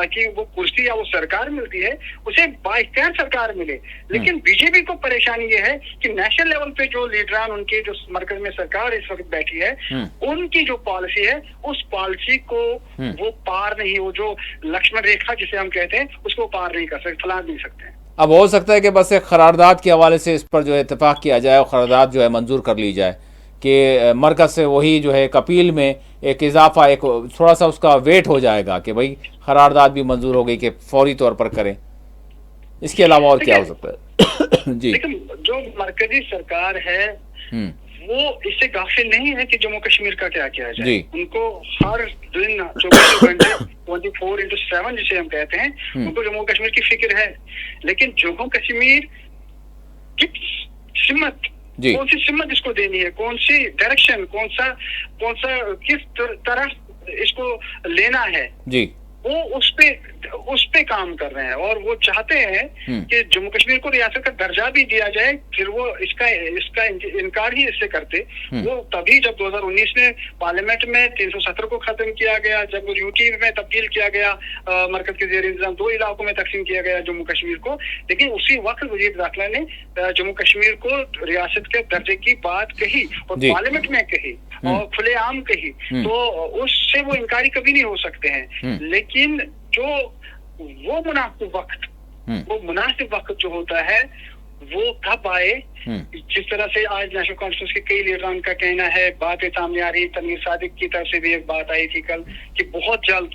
की वो कुर्सी या वो सरकार मिलती है, उसे बाइख्तियार सरकार मिले। लेकिन बीजेपी को परेशानी ये है कि नेशनल लेवल पे जो लीडरान उनके जो मरकज में सरकार इस वक्त बैठी है, उनकी जो पॉलिसी है, उस पॉलिसी को वो पार नहीं, वो जो लक्ष्मण रेखा जिसे हम कहते हैं, उसको पार नहीं कर सकते, फैला नहीं सकते हैं। अब हो सकता है कि बस एक करारदाद के हवाले से इस पर जो है इत्तेफाक किया जाए और करारदाद जो है मंजूर कर ली जाए कि मरकज से वही जो है एक अपील में एक इजाफा, एक थोड़ा सा उसका वेट हो जाएगा कि भाई करारदाद भी मंजूर हो गई कि फौरी तौर पर करें। इसके अलावा और क्या हो सकता है? जी, लेकिन जो मरकजी सरकार है वो इससे गाफिल नहीं है कि जम्मू कश्मीर का क्या किया जाए। उनको हर दिन 24 घंटे 24/7 जिसे हम कहते हैं, उनको जम्मू कश्मीर की फिक्र है। लेकिन जम्मू कश्मीर की सिमत, कौन सी सिमत इसको देनी है, कौन सी डायरेक्शन, कौन सा किस तरह इसको लेना है, जी, वो उस पे काम कर रहे हैं। और वो चाहते हैं कि जम्मू कश्मीर को रियासत का दर्जा भी दिया जाए। फिर वो इसका इनकार ही इससे करते। वो तभी जब 2019 में पार्लियामेंट में 370 को खत्म किया गया, जब वो यूटी में तब्दील किया गया, मरकज के जेर इंतजाम 2 इलाकों में तकसीम किया गया जम्मू कश्मीर को। लेकिन उसी वक्त वजीर दाखिला ने जम्मू कश्मीर को रियासत के दर्जे की बात कही और पार्लियामेंट में कही और खुलेआम कही, तो उससे वो इनकारी कभी नहीं हो सकते हैं। लेकिन जो वो मुनासिब वक्त जो होता है, वो कब आए। जिस तरह से आज नेशनल कॉन्फ्रेंस के कई लीडरान का कहना है, बातें सामने आ रही, तनवीर सादिक की तरफ से भी एक बात आई थी कल कि बहुत जल्द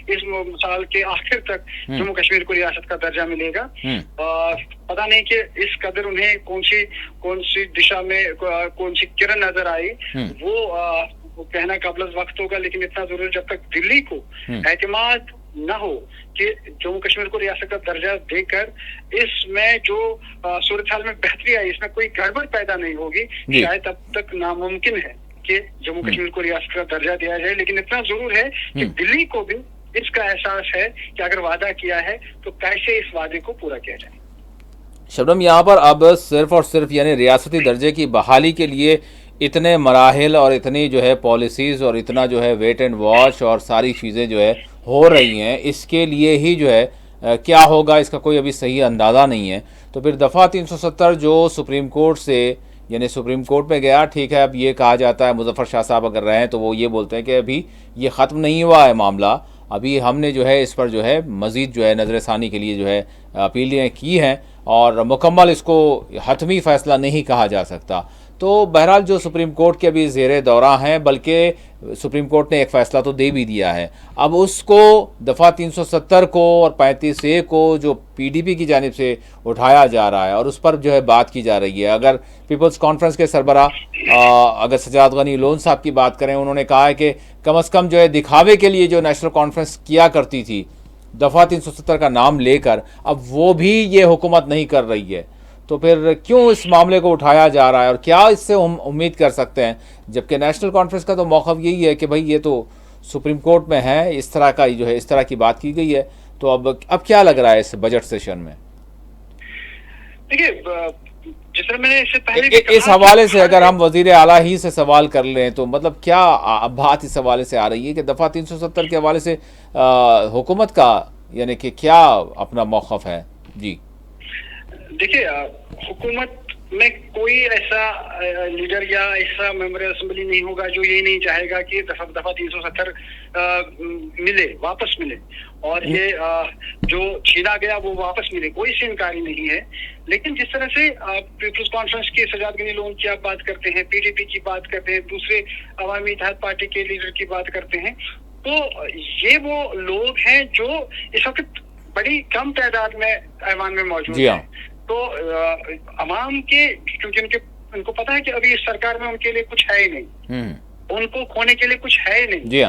इस साल के आखिर तक जम्मू कश्मीर को रियासत का दर्जा मिलेगा। पता नहीं कि इस कदर उन्हें कौन सी दिशा में कौन सी किरण नजर आई, वो कहना काबिल वक्त होगा। लेकिन इतना जरूर, जब तक दिल्ली को एतमाद न हो कि जम्मू कश्मीर को रियासत का दर्जा देकर इसमें जो सूरत हाल में बेहतरी आई, इसमें कोई गड़बड़ पैदा नहीं होगी, शायद तब तक नामुमकिन है कि जम्मू कश्मीर को रियासत का दर्जा दिया जाए। लेकिन इतना जरूर है कि दिल्ली को भी इसका एहसास है कि अगर वादा किया है तो कैसे इस वादे को पूरा किया जाए। शबनम, यहाँ पर अब सिर्फ और सिर्फ यानी रियासती दर्जे की बहाली के लिए इतने मराहिल और इतनी जो है पॉलिसीज़ और इतना जो है वेट एंड वॉच और सारी चीज़ें जो है हो रही हैं, इसके लिए ही जो है क्या होगा इसका कोई अभी सही अंदाज़ा नहीं है। तो फिर दफ़ा 370 जो सुप्रीम कोर्ट से यानी सुप्रीम कोर्ट में गया, ठीक है, अब ये कहा जाता है, मुजफ्फर शाह साहब अगर रहे हैं तो वो ये बोलते हैं कि अभी ये ख़त्म नहीं हुआ है मामला, अभी हमने जो है इस पर जो है मज़ीद जो है नज़रसानी के लिए जो है अपीलें की हैं और मुकम्मल इसको हतमी फ़ैसला नहीं कहा जा सकता। तो बहरहाल जो सुप्रीम कोर्ट के अभी ज़ेरे दौरा हैं, बल्कि सुप्रीम कोर्ट ने एक फ़ैसला तो दे भी दिया है, अब उसको दफ़ा 370 को और 35A को जो पीडीपी की जानिब से उठाया जा रहा है और उस पर जो है बात की जा रही है। अगर पीपल्स कॉन्फ्रेंस के सरबराह अगर सजाद गनी लोन साहब की बात करें, उन्होंने कहा है कि कम अज़ कम जो है दिखावे के लिए जो नेशनल कॉन्फ्रेंस किया करती थी दफ़ा 370 का नाम लेकर, अब वो भी ये हुकूमत नहीं कर रही है। तो फिर क्यों इस मामले को उठाया जा रहा है और क्या इससे हम उम्मीद कर सकते हैं, जबकि नेशनल कॉन्फ्रेंस का तो मौक़िफ़ यही है कि भाई ये तो सुप्रीम कोर्ट में है, इस तरह का जो है इस तरह की बात की गई है। तो अब क्या लग रहा है इस बजट सेशन में? देखिए, जिस तरह मैंने इससे पहले भी इस हवाले से अगर हम वजीर आला ही से सवाल कर लें तो मतलब क्या बात इस हवाले से आ रही है कि दफ़ा 370 के हवाले से हुकूमत का यानी कि क्या अपना मौक़िफ़ है? जी देखिए, हुकूमत में कोई ऐसा लीडर या ऐसा मेंबर असेंबली नहीं होगा जो ये नहीं चाहेगा कि दफा 370 मिले, वापस मिले और ये जो छीना गया वो वापस मिले, कोई से इनकारी नहीं है। लेकिन जिस तरह से पीपल्स कॉन्फ्रेंस की सजाद गनी लोन की आप बात करते हैं, पीडीपी की बात करते हैं, दूसरे अवामी इत्तेहाद पार्टी के लीडर की बात करते हैं, तो ये वो लोग हैं जो इस वक्त बड़ी कम तादाद में ऐवान में मौजूद हैं। तो अवाम के, क्योंकि उनको पता है कि अभी इस सरकार में उनके लिए कुछ है ही नहीं, उनको खोने के लिए कुछ है ही नहीं,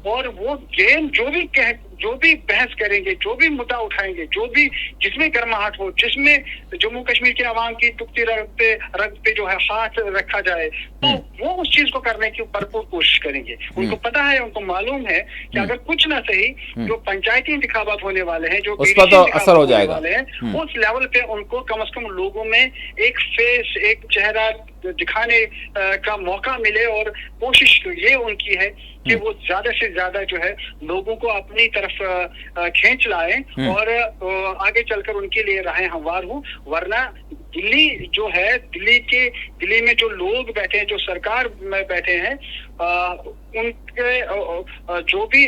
और वो गेम जो भी जो भी बहस करेंगे, जो भी मुद्दा उठाएंगे, जो भी जिसमें गर्माहट हो, जिसमें जम्मू कश्मीर के अवाम की दुखती रग पे जो है हाथ रखा जाए, तो वो उस चीज को करने की भरपूर कोशिश करेंगे। उनको पता है, उनको मालूम है कि अगर कुछ ना सही, जो पंचायती इंतखाबात होने वाले हैं, जो उस पर तो असर हो जाएगा वाले हैं, उस लेवल पे उनको कम से कम लोगों में एक फेस, एक चेहरा दिखाने का मौका मिले। और कोशिश ये उनकी है कि वो ज्यादा से ज्यादा जो है लोगों को अपनी तरफ खींच लाए और आगे चलकर उनके लिए राहें हमवार हो। वरना दिल्ली जो है, दिल्ली में जो लोग बैठे हैं, जो सरकार में बैठे हैं, उनके जो भी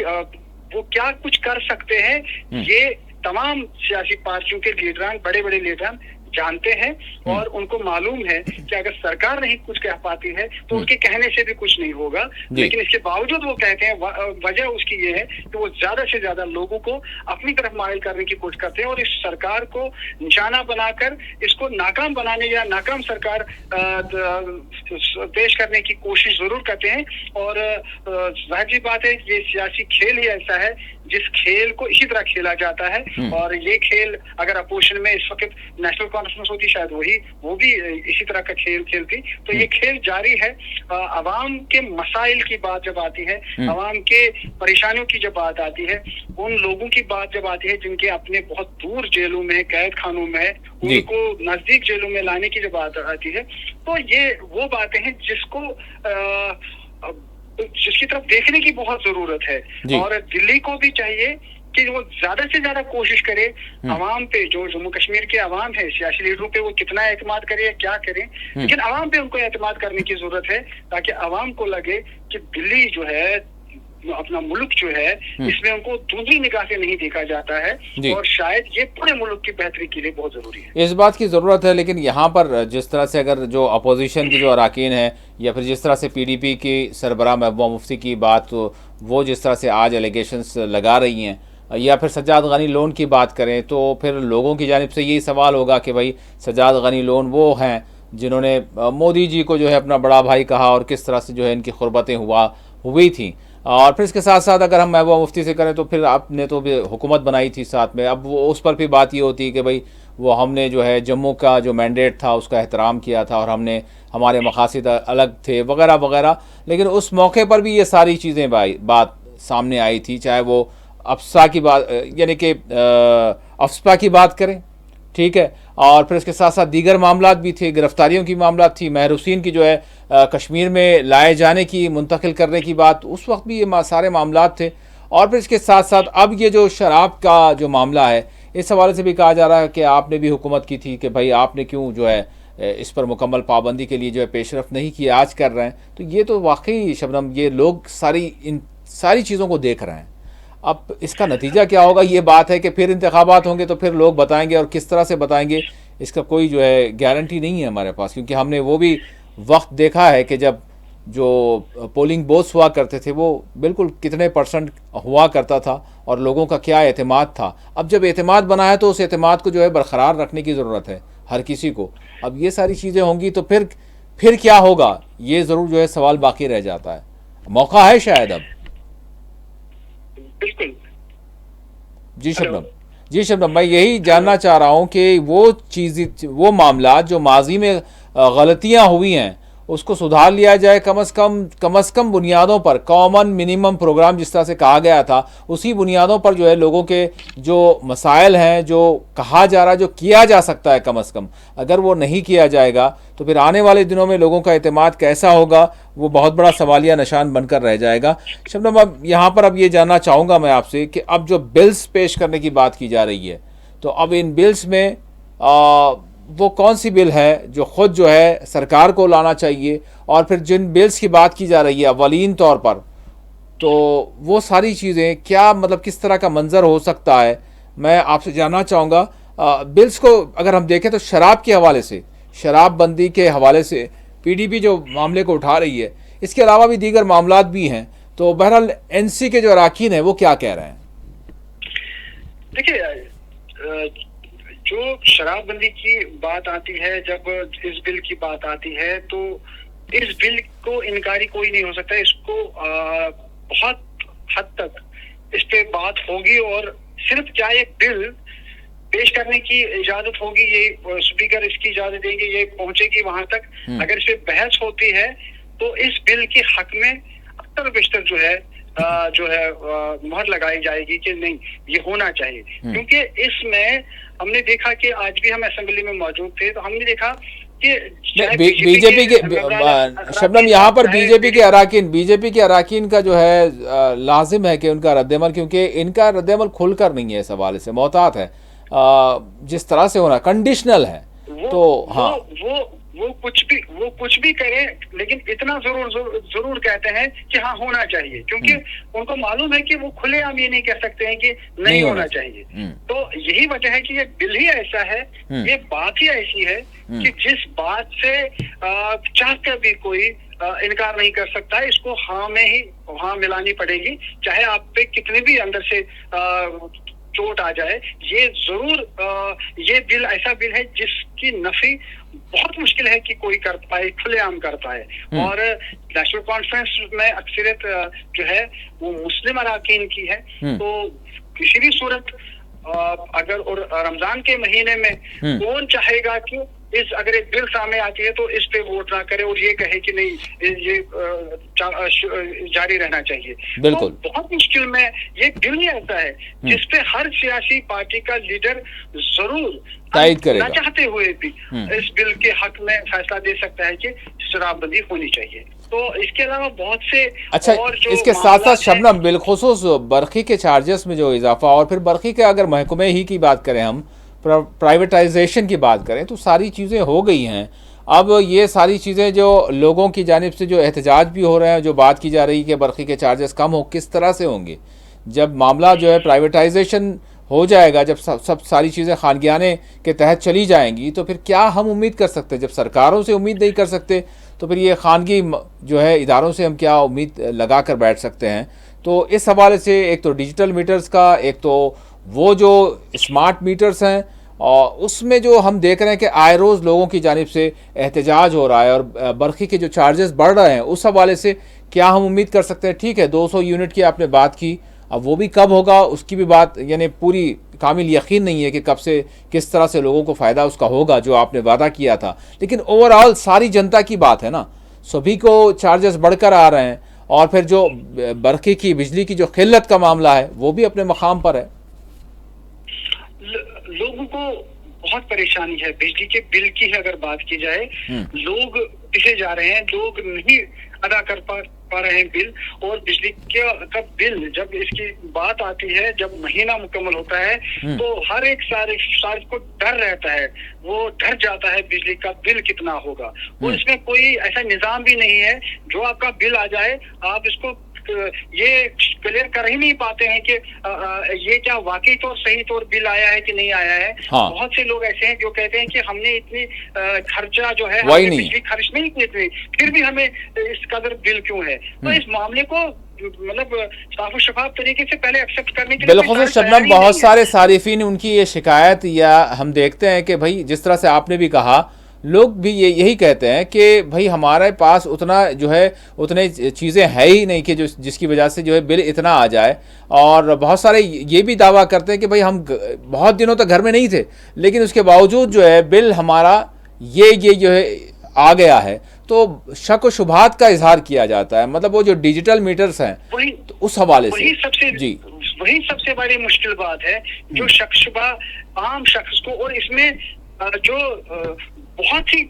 वो क्या कुछ कर सकते हैं, ये तमाम सियासी पार्टियों के लीडरान, बड़े बड़े लीडरान जानते हैं। और उनको मालूम है कि अगर सरकार नहीं कुछ कह पाती है तो उनके कहने से भी कुछ नहीं होगा। लेकिन इसके बावजूद वो कहते हैं, वजह उसकी ये है कि वो ज्यादा से ज्यादा लोगों को अपनी तरफ माइल करने की कोशिश करते हैं और इस सरकार को निशाना बनाकर इसको नाकाम बनाने या नाकाम सरकार पेश करने की कोशिश जरूर करते हैं। और जाहिर सी बात है, ये सियासी खेल ही ऐसा है जिस खेल को इसी तरह खेला जाता है। और ये खेल अगर अपोजिशन में इस वक्त नेशनल कॉन्फ्रेंस होती, शायद वो भी इसी तरह का खेल खेलती। तो ये खेल जारी है। अवाम के मसाइल की बात जब आती है, अवाम के परेशानियों की जब बात आती है, उन लोगों की बात जब आती है जिनके अपने बहुत दूर जेलों में, कैद खानों में है, उनको नजदीक जेलों में लाने की जब बात आती है, तो ये वो बातें हैं जिसकी तरफ देखने की बहुत जरूरत है। और दिल्ली को भी चाहिए कि वो ज्यादा से ज्यादा कोशिश करे अवाम पे, जो जम्मू कश्मीर के अवाम है, सियासी लीडरों पे वो कितना एतमाद करे या क्या करे, लेकिन अवाम पे उनको एतमाद करने की जरूरत है, ताकि अवाम को लगे कि दिल्ली जो है, अपना मुल्क जो है, इसमें उनको दूसरी निगाह से नहीं देखा जाता है। और शायद ये पूरे मुल्क की बेहतरी के लिए बहुत जरूरी है। इस बात की ज़रूरत है। लेकिन यहाँ पर जिस तरह से अगर जो अपोजिशन के जो अरकान हैं, या फिर जिस तरह से PDP की सरबराह महबूबा मुफ्ती की बात, वो जिस तरह से आज एलिगेशंस लगा रही हैं, या फिर सज्जाद गनी लोन की बात करें, तो फिर लोगों की जानिब से यही सवाल होगा कि भाई सज्जाद गनी लोन वो हैं जिन्होंने मोदी जी को जो है अपना बड़ा भाई कहा और किस तरह से जो है इनकी खुरबतें हुई थी। और फिर इसके साथ साथ अगर हम महबूबा मुफ्ती से करें तो फिर आपने तो भी हुकूमत बनाई थी साथ में, अब वो उस पर भी बात ये होती है कि भाई वो हमने जो है जम्मू का जो मैंडेट था उसका एहतराम किया था और हमने हमारे मकासद अलग थे वगैरह वगैरह। लेकिन उस मौके पर भी ये सारी चीज़ें बात सामने आई थी, चाहे वो अफसा की बात, यानी कि अफस्पा की बात करें, ठीक है, और फिर इसके साथ साथ दीगर मामलात भी थे, गिरफ्तारियों की मामलात थी, महर हुसैन की जो है कश्मीर में लाए जाने की, मुंतकिल करने की बात, उस वक्त भी ये सारे मामलात थे। और फिर इसके साथ साथ अब ये जो शराब का जो मामला है, इस हवाले से भी कहा जा रहा है कि आपने भी हुकूमत की थी कि भाई आपने क्यों जो है इस पर मुकम्मल पाबंदी के लिए जो है पेशरफ नहीं की, आज कर रहे हैं। तो ये तो वाकई शबनम, ये लोग इन सारी चीज़ों को देख रहे हैं। अब इसका नतीजा क्या होगा, ये बात है कि फिर इंतखाबात होंगे तो फिर लोग बताएंगे, और किस तरह से बताएंगे इसका कोई जो है गारंटी नहीं है हमारे पास। क्योंकि हमने वो भी वक्त देखा है कि जब जो पोलिंग बूथ्स हुआ करते थे वो बिल्कुल कितने % हुआ करता था और लोगों का क्या एतमाद था। अब जब एतमाद बना है तो उस एतमाद को जो है बरकरार रखने की ज़रूरत है हर किसी को। अब ये सारी चीज़ें होंगी तो फिर क्या होगा, ये ज़रूर जो है सवाल बाकी रह जाता है। मौका है शायद अब। बिल्कुल जी शबनम, मैं यही जानना चाह रहा हूँ कि वो मामला जो माजी में गलतियाँ हुई हैं उसको सुधार लिया जाए, कम अज़ कम बुनियादों पर, कॉमन मिनिमम प्रोग्राम जिस तरह से कहा गया था उसी बुनियादों पर जो है लोगों के जो मसाइल हैं, जो कहा जा रहा है, जो किया जा सकता है, कम अज़ कम अगर वो नहीं किया जाएगा तो फिर आने वाले दिनों में लोगों का एतमाद कैसा होगा, वो बहुत बड़ा सवालिया निशान बनकर रह जाएगा। शबनम, अब यहाँ पर अब ये जानना चाहूँगा मैं आपसे कि अब जो बिल्स पेश करने की बात की जा रही है, तो अब इन बिल्स में वो कौन सी बिल है जो ख़ुद जो है सरकार को लाना चाहिए, और फिर जिन बिल्स की बात की जा रही है अवलीन तौर पर, तो वो सारी चीज़ें क्या, मतलब किस तरह का मंजर हो सकता है, मैं आपसे जानना चाहूँगा। बिल्स को अगर हम देखें तो शराब के हवाले से, शराबबंदी के हवाले से PDP जो मामले को उठा रही है, इसके अलावा भी दीगर मामलात भी हैं, तो बहरहाल NC के जो अरकान हैं वो क्या कह रहे हैं? देखिए, जो शराबबंदी की बात आती है, जब इस बिल की बात आती है, तो इस बिल को इनकारी कोई नहीं हो सकता। इसको बहुत हद तक इस पे बात होगी और सिर्फ क्या एक बिल पेश करने की इजाजत होगी, ये स्पीकर इसकी इजाजत देंगे, ये पहुंचेगी वहां तक। अगर इस पे बहस होती है तो इस बिल के हक में अक्सर बेशतर जो है मुहर लगाई जाएगी कि नहीं, ये होना चाहिए। क्योंकि इसमें हमने देखा कि आज भी हम असेंबली में मौजूद थे तो हमने देखा कि बीजेपी के शबनम, यहाँ पर बीजेपी के अराकीन का जो है लाजिम है कि उनका रद्दमल, क्योंकि इनका रद्दमल खुलकर नहीं है, इस हवाले से मोहतात है, जिस तरह से होना कंडीशनल है। तो हाँ, वो कुछ भी करें, लेकिन इतना जरूर कहते हैं कि हाँ होना चाहिए, क्योंकि उनको मालूम है कि वो खुलेआम ये नहीं कह सकते हैं कि नहीं होना चाहिए। तो यही वजह है कि ये बिल ही ऐसा है, ये बात ही ऐसी है कि जिस बात से चाहकर भी कोई इनकार नहीं कर सकता है, इसको हाँ में ही हाँ मिलानी पड़ेगी, चाहे आप पे कितने भी अंदर से चोट आ जाए। ये जरूर ये बिल ऐसा बिल है जिसकी नफी बहुत मुश्किल है कि कोई कर पाए, खुलेआम कर पाए। और नेशनल कॉन्फ्रेंस में अक्सरियत जो है वो मुस्लिम अराकीन की है, तो किसी भी सूरत अगर और रमजान के महीने में कौन चाहेगा कि अगर एक बिल सामने आती है तो इस पे वोट ना करे और ये कहे कि नहीं ये जारी रहना चाहिए। बिल्कुल, तो बहुत मुश्किल में ये बिल ही ऐसा है जिसपे हर सियासी पार्टी का लीडर जरूर तायद करेगा, ना चाहते हुए भी इस बिल के हक में फैसला दे सकता है कि शराबबंदी होनी चाहिए। तो इसके अलावा बहुत से अच्छा, और जो इसके साथ साथ शबनम बिलखुसूस बरखी के चार्जेस में जो इजाफा, और फिर बरखी के अगर महकमे ही की बात करें, हम प्राइवेटाइजेशन की बात करें, तो सारी चीज़ें हो गई हैं। अब ये सारी चीज़ें जो लोगों की जानिब से जो एहतजाज भी हो रहे हैं, जो बात की जा रही है कि बरखी के चार्जेस कम हो, किस तरह से होंगे जब मामला जो है प्राइवेटाइजेशन हो जाएगा, जब सब सारी चीज़ें खानगियाने के तहत चली जाएंगी, तो फिर क्या हम उम्मीद कर सकते हैं? जब सरकारों से उम्मीद नहीं कर सकते तो फिर ये खानगी जो है इदारों से हम क्या उम्मीद लगा कर बैठ सकते हैं? तो इस हवाले से एक तो डिजिटल मीटर्स का, एक तो वो जो स्मार्ट मीटर्स हैं, और उसमें जो हम देख रहे हैं कि आए रोज़ लोगों की जानिब से एहतजाज हो रहा है, और बरखी के जो चार्जेस बढ़ रहे हैं, उस हवाले से क्या हम उम्मीद कर सकते हैं? ठीक है, 200 यूनिट की आपने बात की, अब वो भी कब होगा उसकी भी बात, यानी पूरी कामिल यकीन नहीं है कि कब से किस तरह से लोगों को फ़ायदा उसका होगा जो आपने वादा किया था। लेकिन ओवरऑल सारी जनता की बात है ना, सभी को चार्जेस बढ़कर आ रहे हैं, और फिर जो बरखी की बिजली की जो किल्लत का मामला है वो भी अपने मकाम पर है। लोगों को बहुत परेशानी है बिजली के बिल की अगर बात की जाए, लोग पिछे जा रहे हैं, लोग नहीं अदा कर पा रहे हैं बिल। और बिजली का बिल जब इसकी बात आती है, जब महीना मुकम्मल होता है, तो हर एक साल को डर रहता है, वो डर जाता है बिजली का बिल कितना होगा। और इसमें कोई ऐसा निजाम भी नहीं है जो आपका बिल आ जाए आप इसको ये क्लियर कर ही नहीं पाते हैं कि ये क्या वाकई तौर सही तौर बिल आया है कि नहीं आया है। हाँ। बहुत से लोग ऐसे हैं जो कहते हैं कि हमने इतनी खर्चा जो है बिजली खर्च नहीं की थी, फिर भी हमें इस कदर बिल क्यों है। तो इस मामले को मतलब साफ शफाफ तरीके से पहले एक्सेप्ट करने के लिए बिल्कुल शबनम, बहुत सारे सारिफीन उनकी ये शिकायत, या हम देखते हैं कि भाई जिस तरह से आपने भी कहा, लोग भी यही कहते हैं कि भाई हमारे पास उतना जो है उतने चीज़ें है ही नहीं कि जिसकी वजह से जो है बिल इतना आ जाए। और बहुत सारे ये भी दावा करते हैं कि भाई हम बहुत दिनों तक घर में नहीं थे, लेकिन उसके बावजूद जो है बिल हमारा ये जो है आ गया है। तो शक व शुबहात का इजहार किया जाता है, मतलब वो जो डिजिटल मीटर्स हैं तो उस हवाले से वही सबसे बड़ी मुश्किल बात है, जो शक शुबा आम शख्स को, और इसमें जो बहुत ही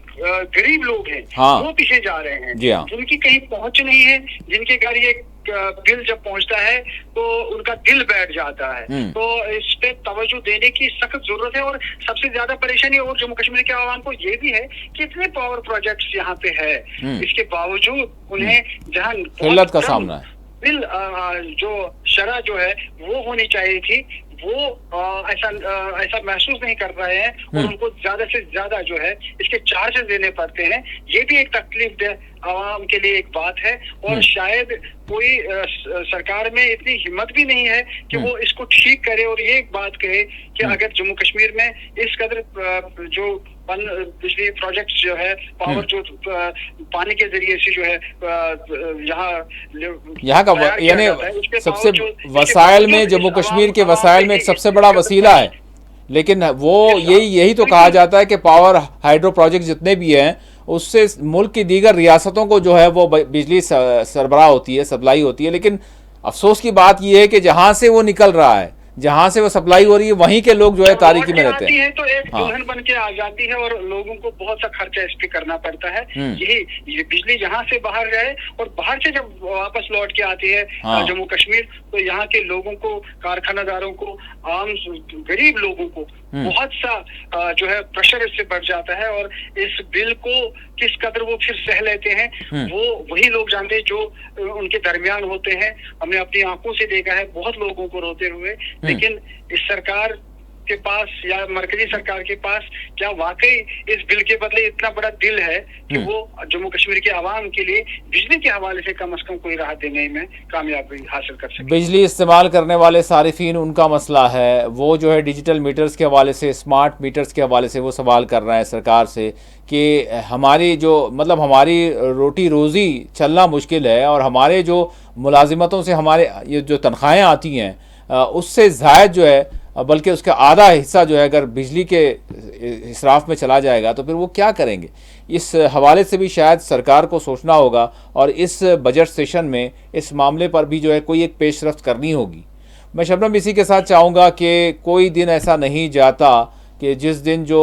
गरीब लोग हैं, हाँ, वो पीछे जा रहे हैं, जी हाँ, जिनकी कहीं पहुंच नहीं है, जिनके घर ये बिल जब पहुंचता है तो उनका दिल बैठ जाता है। तो इस पे तवज्जो देने की सख्त जरूरत है। और सबसे ज्यादा परेशानी और जम्मू कश्मीर के आवाम को ये भी है कि इतने पावर प्रोजेक्ट्स यहाँ पे है, इसके बावजूद उन्हें जहाँ किल्लत का सामना है, बिल जो शरह जो है वो होनी चाहिए थी, वो ऐसा महसूस नहीं कर रहे हैं, और उनको ज्यादा से ज्यादा जो है इसके चार्जेस देने पड़ते हैं। ये भी एक तकलीफ दे आवाम के लिए एक बात है, और शायद कोई सरकार में इतनी हिम्मत भी नहीं है कि वो इसको ठीक करे और ये एक बात कहे कि अगर जम्मू कश्मीर में इस कदर जो बिजली प्रोजेक्ट्स जो है, पावर जो पानी के जरिए से जो है यहाँ का यानी सबसे बावजूद वसाइल में, जम्मू कश्मीर के वसाइल में एक सबसे बड़ा वसीला है, लेकिन वो यही तो कहा जाता है कि पावर हाइड्रो प्रोजेक्ट जितने भी हैं उससे मुल्क की दीगर रियासतों को जो है वो बिजली सरबराह होती है, सप्लाई होती है। लेकिन अफसोस की बात यह है कि जहां से वो निकल रहा है, जहां से वो सप्लाई हो रही है, वहीं के लोग जो है तारीकी में रहते हैं। तो एक दुल्हन बन के आ जाती है और लोगों को बहुत सा खर्चा इस पे करना पड़ता है। ये बिजली जहां से बाहर जाए और बाहर से जब वापस लौट के आती है जम्मू कश्मीर, तो यहाँ के लोगों को, कारखानादारों को, आम गरीब लोगों को बहुत सा जो है प्रेशर इससे बढ़ जाता है। और इस बिल को किस कदर वो फिर सह लेते हैं वो वही लोग जानते हैं जो उनके दरमियान होते हैं। हमने अपनी आंखों से देखा है बहुत लोगों को रोते हुए। लेकिन इस सरकार के पास या मरकजी सरकार के पास क्या वाकई इस बिल के बदले इतना बड़ा दिल है कि वो जम्मू कश्मीर के आवाम के लिए बिजली के हवाले से कम कोई राहत देने में कामयाबी हासिल कर सके? बिजली इस्तेमाल करने वाले सारिफीन, उनका मसला है। वो जो है डिजिटल मीटर्स के हवाले से, स्मार्ट मीटर्स के हवाले से वो सवाल कर रहे हैं सरकार से कि हमारी जो मतलब हमारी रोटी रोज़ी चलना मुश्किल है और हमारे जो मुलाजिमतों से हमारे ये जो तनख्वाहें आती हैं उससे ज़ायद जो है, बल्कि उसका आधा हिस्सा जो है अगर बिजली के इसराफ में चला जाएगा तो फिर वो क्या करेंगे। इस हवाले से भी शायद सरकार को सोचना होगा और इस बजट सेशन में इस मामले पर भी जो है कोई एक पेशरफ्त करनी होगी। मैं शबनम इसी के साथ चाहूँगा कि कोई दिन ऐसा नहीं जाता कि जिस दिन जो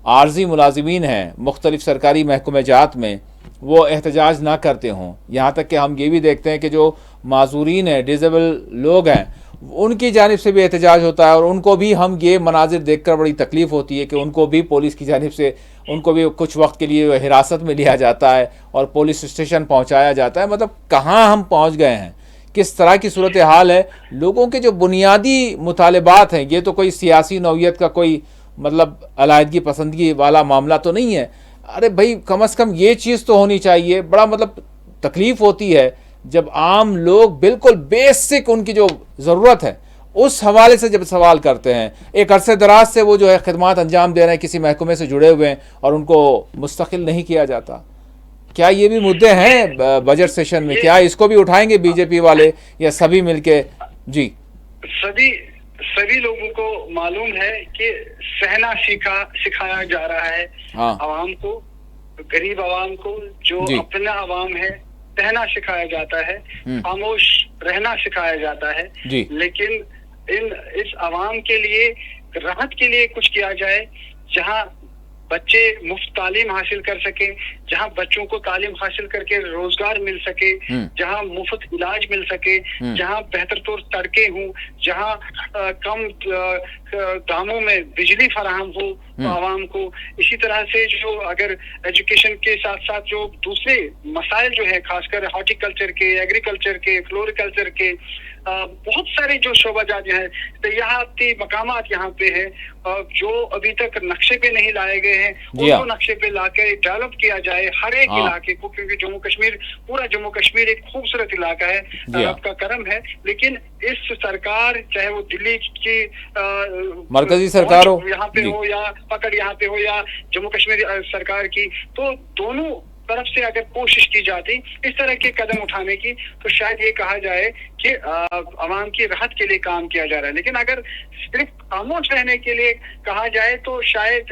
आर्जी मुलाजिमीन हैं मुख्तलिफ सरकारी महकमेजात में वो एहतजाज ना करते हों। यहाँ तक कि हम ये भी देखते हैं कि जो माजूरीन हैं, डिसेबल लोग हैं, उनकी जानिब से भी एहतजाज होता है और उनको भी हम ये मनाजिर देखकर बड़ी तकलीफ़ होती है कि उनको भी पुलिस की जानिब से उनको भी कुछ वक्त के लिए हिरासत में लिया जाता है और पुलिस स्टेशन पहुंचाया जाता है। मतलब कहाँ हम पहुंच गए हैं, किस तरह की सूरत हाल है। लोगों के जो बुनियादी मुतालबात हैं, ये तो कोई सियासी नौयत का कोई मतलब अलायदगी पसंदगी वाला मामला तो नहीं है। अरे भाई, कम से कम ये चीज़ तो होनी चाहिए। बड़ा मतलब तकलीफ़ होती है जब आम लोग बिल्कुल बेसिक उनकी जो ज़रूरत है उस हवाले से जब सवाल करते हैं। एक अरसे दराज से वो जो है खिदमात अंजाम दे रहे हैं, किसी महकमे से जुड़े हुए हैं और उनको मुस्तकिल नहीं किया जाता। क्या ये भी मुद्दे हैं बजट सेशन में? क्या इसको भी उठाएंगे बीजेपी वाले या सभी मिलके? जी, सभी लोगों को मालूम है कि सहना सिखाया जा रहा है आवाम को, गरीब आवाम को, जो अपना आवाम है सहना सिखाया जाता है, खामोश रहना सिखाया जाता है। लेकिन इस आवाम के लिए राहत के लिए कुछ किया जाए, जहां बच्चे मुफ्त तालीम हासिल कर सके, जहां बच्चों को तालीम हासिल करके रोजगार मिल सके, जहां मुफ्त इलाज मिल सके, जहां बेहतर तौर सड़कें हों, जहां कम दामों में बिजली फराहम हो आवाम को। इसी तरह से जो अगर एजुकेशन के साथ साथ जो दूसरे मसाइल जो है, खासकर हॉर्टिकल्चर के, एग्रीकल्चर के, फ्लोरिकल्चर के, बहुत सारे जो शोबाजात हैं, सयाहती मकामात यहाँ पे है जो अभी तक नक्शे पे नहीं लाए गए हैं, उनको नक्शे पे लाकर डेवलप किया जाए हर एक इलाके को। क्योंकि पूरा जम्मू कश्मीर एक खूबसूरत इलाका है, रब का करम है। लेकिन इस सरकार, चाहे वो दिल्ली की मरकजी सरकार हो यहाँ पे हो या पकड़ यहाँ पे हो या जम्मू कश्मीर सरकार की, तो दोनों तरफ से अगर कोशिश की जाती इस तरह के कदम उठाने की, तो शायद ये कहा जाए कि आवाम की राहत के लिए काम किया जा रहा है। लेकिन अगर सिर्फ खामोश रहने के लिए कहा जाए तो शायद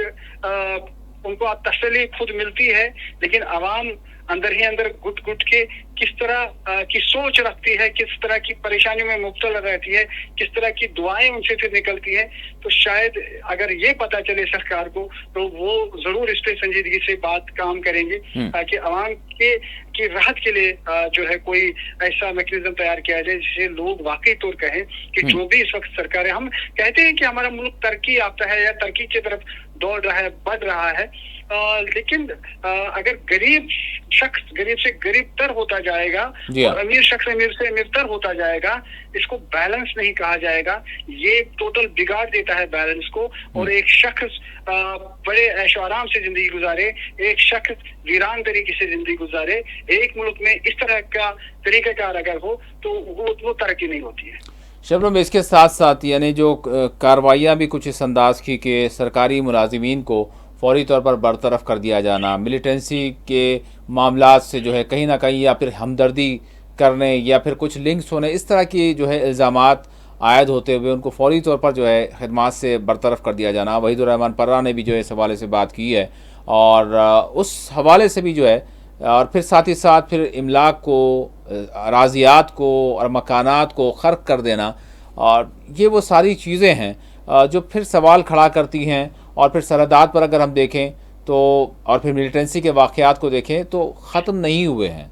उनको अब तसल्ली खुद मिलती है, लेकिन आवाम अंदर ही अंदर घुट के किस तरह की सोच रखती है, किस तरह की परेशानियों में मुब्तला रहती है, किस तरह की दुआएं उनसे फिर निकलती है। तो शायद अगर ये पता चले सरकार को तो वो जरूर इस पे संजीदगी से बात काम करेंगे ताकि आवाम की राहत के लिए जो है कोई ऐसा मैकेनिज्म तैयार किया जाए जिससे लोग वाकई तौर कहें कि जो भी इस वक्त सरकार है, हम कहते हैं कि हमारा मुल्क तरक्की याफ्ता है या तरक्की की तरफ दौड़ रहा है, बढ़ रहा है, लेकिन अगर गरीब शख्स गरीब से गरीब तर होता जाएगा और अमीर शख्स अमीर से अमीर तर होता जाएगा, इसको बैलेंस नहीं कहा जाएगा। ये टोटल बिगाड़ देता है बैलेंस को। और एक शख्स बड़े ऐशो आराम से जिंदगी गुजारे, एक शख्स वीरान तरीके से जिंदगी गुजारे, एक मुल्क में इस तरह का तरीकाकार अगर हो तो वो तरक्की नहीं होती है। शबनम, इसके साथ साथ यानी जो कार्रवाइयाँ भी कुछ इस अंदाज की कि सरकारी मुलाजिमीन को फौरी तौर पर बरतरफ कर दिया जाना, मिलिटेंसी के मामलात से जो है कहीं ना कहीं या फिर हमदर्दी करने या फिर कुछ लिंक्स होने, इस तरह की जो है इल्ज़ामात आयद होते हुए उनको फौरी तौर पर जो है खिदमत से बरतरफ कर दिया जाना। वहीदुर रहमान पर्रा ने भी जो है इस हवाले से बात की है और उस हवाले से भी जो है और फिर साथ ही साथ फिर इमलाक को, अराज़ियात को और मकानात को ख़र्क कर देना, और ये वो सारी चीज़ें हैं जो फिर सवाल खड़ा करती हैं। और फिर सरहदात पर अगर हम देखें तो, और फिर मिलिटेंसी के वाक़यात को देखें तो ख़त्म नहीं हुए हैं।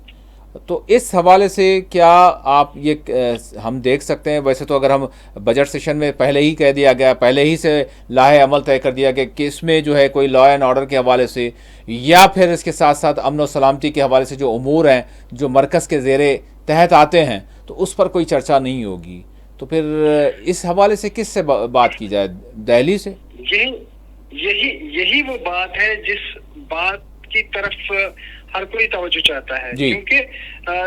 तो इस हवाले से क्या आप ये हम देख सकते हैं, वैसे तो अगर हम बजट सेशन में पहले ही कह दिया गया, पहले ही से लाहे अमल तय कर दिया गया कि इसमें जो है कोई लॉ एंड ऑर्डर के हवाले से या फिर इसके साथ साथ अमन और सलामती के हवाले से जो उमूर हैं जो मरकज़ के ज़ेरे तहत आते हैं तो उस पर कोई चर्चा नहीं होगी। तो फिर इस हवाले से किस से बात की जाए, दिल्ली से? यही यही वो बात है जिस बात की तरफ हर कोई तवज्जो चाहता है, क्योंकि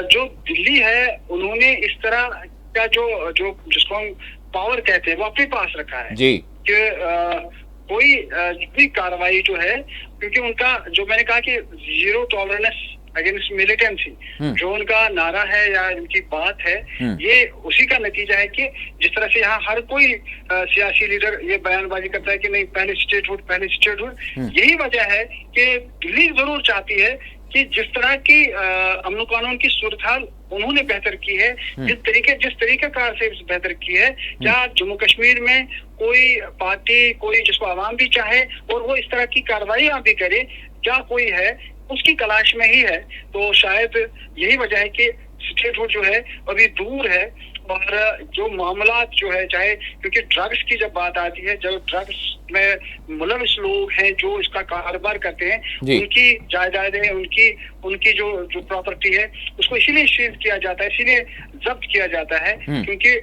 जो दिल्ली है उन्होंने इस तरह का जो जिसको हम पावर कहते हैं वो अपने पास रखा है जी कि कोई भी कार्रवाई जो है, क्योंकि उनका जो मैंने कहा कि जीरो टॉलरेंस अगेंस्ट मिलिटेंसी जो उनका नारा है या उनकी बात है, ये उसी का नतीजा है कि जिस तरह से यहाँ हर कोई सियासी लीडर ये बयानबाजी करता है कि नहीं पहले स्टेटहुड पहले स्टेटहुड। यही वजह है कि दिल्ली जरूर चाहती है कि जिस तरह की अमन कानून की सूरत हाल उन्होंने बेहतर की है, जिस तरीकेकार से बेहतर की है, क्या जम्मू कश्मीर में कोई पार्टी, कोई जिसको आवाम भी चाहे और वो इस तरह की कार्रवाई भी करे, क्या कोई है उसकी तलाश में ही है। तो शायद यही वजह है कि स्टेटहुड जो है अभी दूर है। और जो मामला जो है, चाहे क्योंकि ड्रग्स की जब बात आती है, जब ड्रग्स में मुलविस लोग हैं जो इसका कारोबार करते हैं, उनकी जायदादें, उनकी जो प्रॉपर्टी है उसको इसीलिए सीज किया जाता है, इसीलिए जब्त किया जाता है, क्योंकि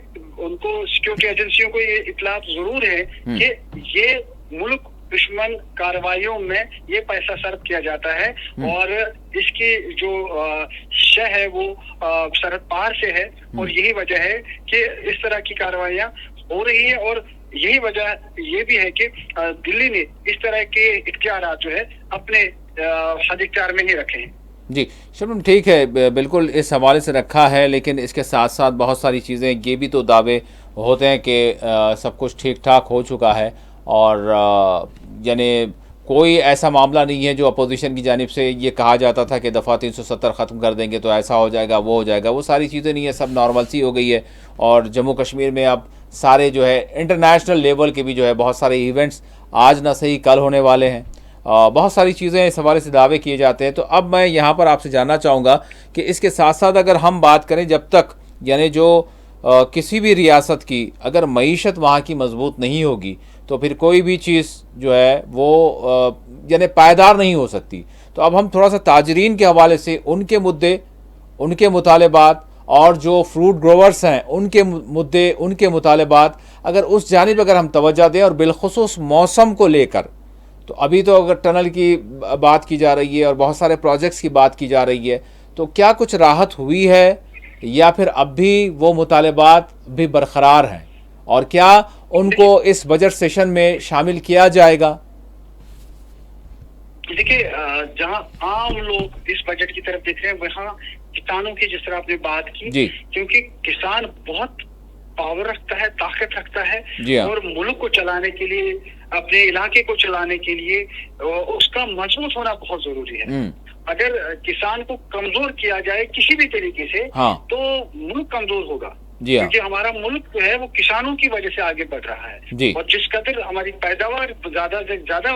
उनको सिक्योरिटी एजेंसियों को ये इत्तलात जरूर है कि ये मुल्क दुश्मन कार्रवाइयों में ये पैसा सर्व किया जाता है और इसकी जो शह है वो सरहद पार से है। और यही वजह है कि इस तरह की कार्रवाइयां हो रही है। और यही वजह ये भी है कि दिल्ली ने इस तरह के इख्तियार जो है अपने इख्तियार में ही रखे हैं। जी शबनम, ठीक है, बिल्कुल इस हवाले से रखा है, लेकिन इसके साथ साथ बहुत सारी चीज़ें ये भी तो दावे होते हैं कि सब कुछ ठीक ठाक हो चुका है और यानी कोई ऐसा मामला नहीं है जो अपोजिशन की जानिब से ये कहा जाता था कि दफ़ा 370 ख़त्म कर देंगे तो ऐसा हो जाएगा, वो हो जाएगा, वो सारी चीज़ें नहीं है, सब नॉर्मल सी हो गई है। और जम्मू कश्मीर में अब सारे जो है इंटरनेशनल लेवल के भी जो है बहुत सारे इवेंट्स आज ना सही कल होने वाले हैं, बहुत सारी चीज़ें इस हवाले से दावे किए जाते हैं। तो अब मैं यहाँ पर आपसे जानना चाहूँगा कि इसके साथ साथ अगर हम बात करें, जब तक यानी जो किसी भी रियासत की अगर मईशत वहाँ की मजबूत नहीं होगी तो फिर कोई भी चीज़ जो है वो यानी पायदार नहीं हो सकती। तो अब हम थोड़ा सा ताजरीन के हवाले से उनके मुद्दे, उनके मुतालबात और जो फ्रूट ग्रोवर्स हैं उनके मुद्दे, उनके मुतालबात, अगर उस जानिब अगर हम तवज्जो दें और बिलखुसूस मौसम को लेकर, तो अभी तो अगर टनल की बात की जा रही है और बहुत सारे प्रोजेक्ट्स की बात की जा रही है, तो क्या कुछ राहत हुई है या फिर अब भी वो मुतालबात भी बरकरार हैं और क्या उनको इस बजट सेशन में शामिल किया जाएगा? देखिए, जहां आम लोग इस बजट की तरफ देख रहे हैं वहां किसानों की जिस तरह आपने बात की, क्योंकि किसान बहुत पावर रखता है, ताकत रखता है और मुल्क को चलाने के लिए, अपने इलाके को चलाने के लिए उसका मजबूत होना बहुत जरूरी है। अगर किसान को कमजोर किया जाए किसी भी तरीके से तो मुल्क कमजोर होगा, क्योंकि हमारा मुल्क जो है वो किसानों की वजह से आगे बढ़ रहा है। और जिस कदर हमारी पैदावार ज्यादा से ज्यादा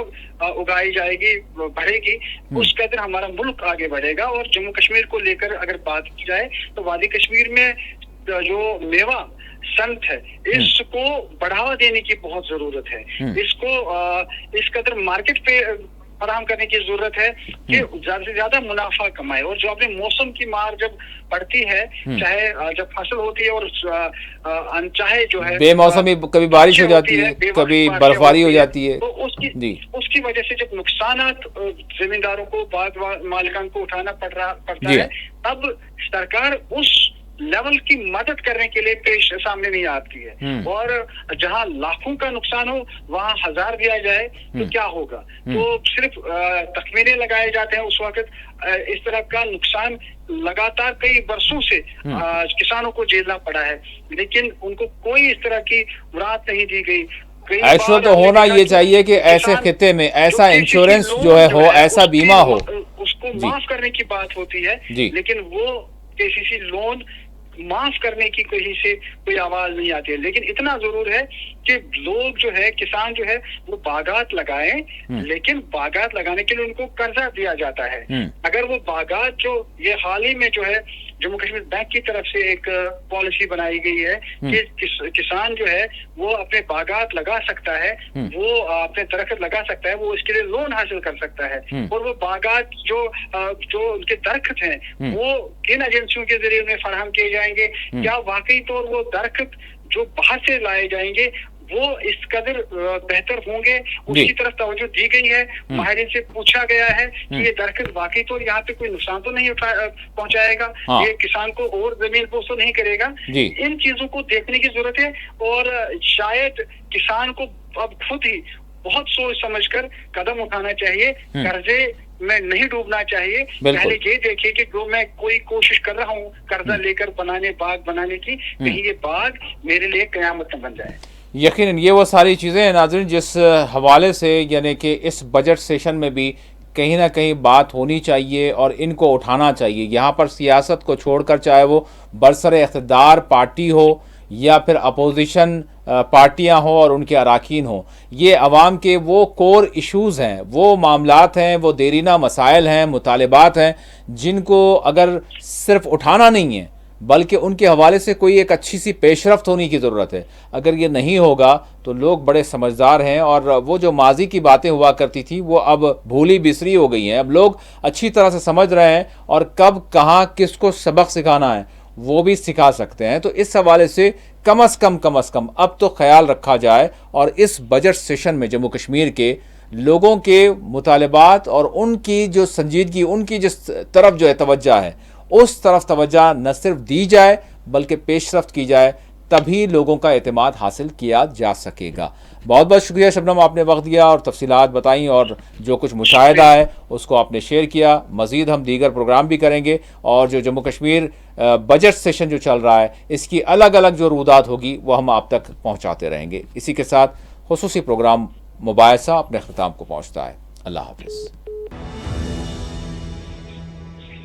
उगाई जाएगी, बढ़ेगी, उस कदर हमारा मुल्क आगे बढ़ेगा। और जम्मू कश्मीर को लेकर अगर बात की जाए तो वादी कश्मीर में जो मेवा संत है इसको बढ़ावा देने की बहुत जरूरत है। इसको इस कदर मार्केट पे फराहम करने की जरूरत है कि ज्यादा से ज्यादा मुनाफा कमाए। और जो अपने मौसम की मार जब पड़ती है, चाहे जब फसल होती है और अनचाहे जो है बेमौसमी, कभी बारिश हो जाती है, कभी बर्फबारी हो जाती है, तो उसकी वजह से जब नुकसानात जमींदारों को, बाग मालिकान को उठाना पड़ता है, तब सरकार उस लेवल की मदद करने के लिए पेश सामने नहीं आती है। और जहां लाखों का नुकसान हो वहां 1000 दिया जाए तो क्या होगा। तो सिर्फ तखमीने लगाए जाते हैं उस वक्त। इस तरह का नुकसान लगातार कई वर्षों से किसानों को झेलना पड़ा है, लेकिन उनको कोई इस तरह की मुराद नहीं दी गई। एक्चुअल तो होना ये चाहिए कि ऐसे खिते में ऐसा इंश्योरेंस जो है हो, ऐसा बीमा हो, उसको माफ करने की बात होती है, लेकिन वो केसीसी लोन माफ करने की कहीं से कोई आवाज नहीं आती है। लेकिन इतना जरूर है कि लोग जो है, किसान जो है, वो बागात लगाएं, लेकिन बागात लगाने के लिए उनको कर्जा दिया जाता है। अगर वो बागात जो ये हाल ही में जो है जम्मू कश्मीर बैंक की तरफ से एक पॉलिसी बनाई गई है कि किसान जो है वो अपने बागात लगा सकता है, वो अपने दरख्त लगा सकता है, वो इसके लिए लोन हासिल कर सकता है। और वो बागात जो उनके दरख्त हैं वो किन एजेंसियों के जरिए उन्हें फराहम किए जाएंगे, क्या वाकई तौर वो दरख्त जो बाहर से लाए जाएंगे वो इस कदर बेहतर होंगे, उसकी तरफ तवज्जो दी गई है। माहिरीन से पूछा गया है कि ये दरख्त वाकई तो यहाँ पे कोई नुकसान तो नहीं पहुंचाएगा, ये किसान को और जमीन पोष तो नहीं करेगा। इन चीजों को देखने की जरूरत है और शायद किसान को अब खुद ही बहुत सोच समझकर कदम उठाना चाहिए, कर्जे में नहीं डूबना चाहिए। पहले ये देखिए कि जो मैं कोई कोशिश कर रहा हूँ कर्जा लेकर बाग बनाने की, कहीं ये बाग मेरे लिए कयामत न बन जाए। यकीनन ये वो सारी चीज़ें हैं नाज़रीन जिस हवाले से यानी कि इस बजट सेशन में भी कहीं ना कहीं बात होनी चाहिए और इनको उठाना चाहिए। यहाँ पर सियासत को छोड़कर, चाहे वो बरसर इक़्तिदार पार्टी हो या फिर अपोजिशन पार्टियां हो और उनके अराकीन हो, ये अवाम के वो कोर इश्यूज़ हैं, वो मामलात हैं, वो देरीना मसाइल हैं, मुतालिबात हैं, जिनको अगर सिर्फ उठाना नहीं है बल्कि उनके हवाले से कोई एक अच्छी सी पेशरफ्त होने की ज़रूरत है। अगर ये नहीं होगा तो लोग बड़े समझदार हैं और वो जो माजी की बातें हुआ करती थी वो अब भूली बिसरी हो गई हैं। अब लोग अच्छी तरह से समझ रहे हैं और कब कहाँ किसको सबक सिखाना है वो भी सिखा सकते हैं। तो इस हवाले से कम अज़ कम अब तो ख्याल रखा जाए और इस बजट सेशन में जम्मू कश्मीर के लोगों के मुतालिबात और उनकी जो संजीदगी, उनकी जिस तरफ जो है तवज्जो है, उस तरफ तवज्जो न सिर्फ दी जाए बल्कि पेशरफ्त की जाए, तभी लोगों का एतमाद हासिल किया जा सकेगा। बहुत बहुत शुक्रिया शबनम, आपने वक्त दिया और तफसीलात बताई और जो कुछ मुशाहिदा है उसको आपने शेयर किया। मज़ीद हम दीगर प्रोग्राम भी करेंगे और जो जम्मू कश्मीर बजट सेशन जो चल रहा है इसकी अलग अलग जो रूदात होगी वो हम आप तक पहुँचाते रहेंगे। इसी के साथ खुसूसी प्रोग्राम मुबाहिसा अपने अख्ताम को पहुँचता है। अल्लाह हाफ़िज़।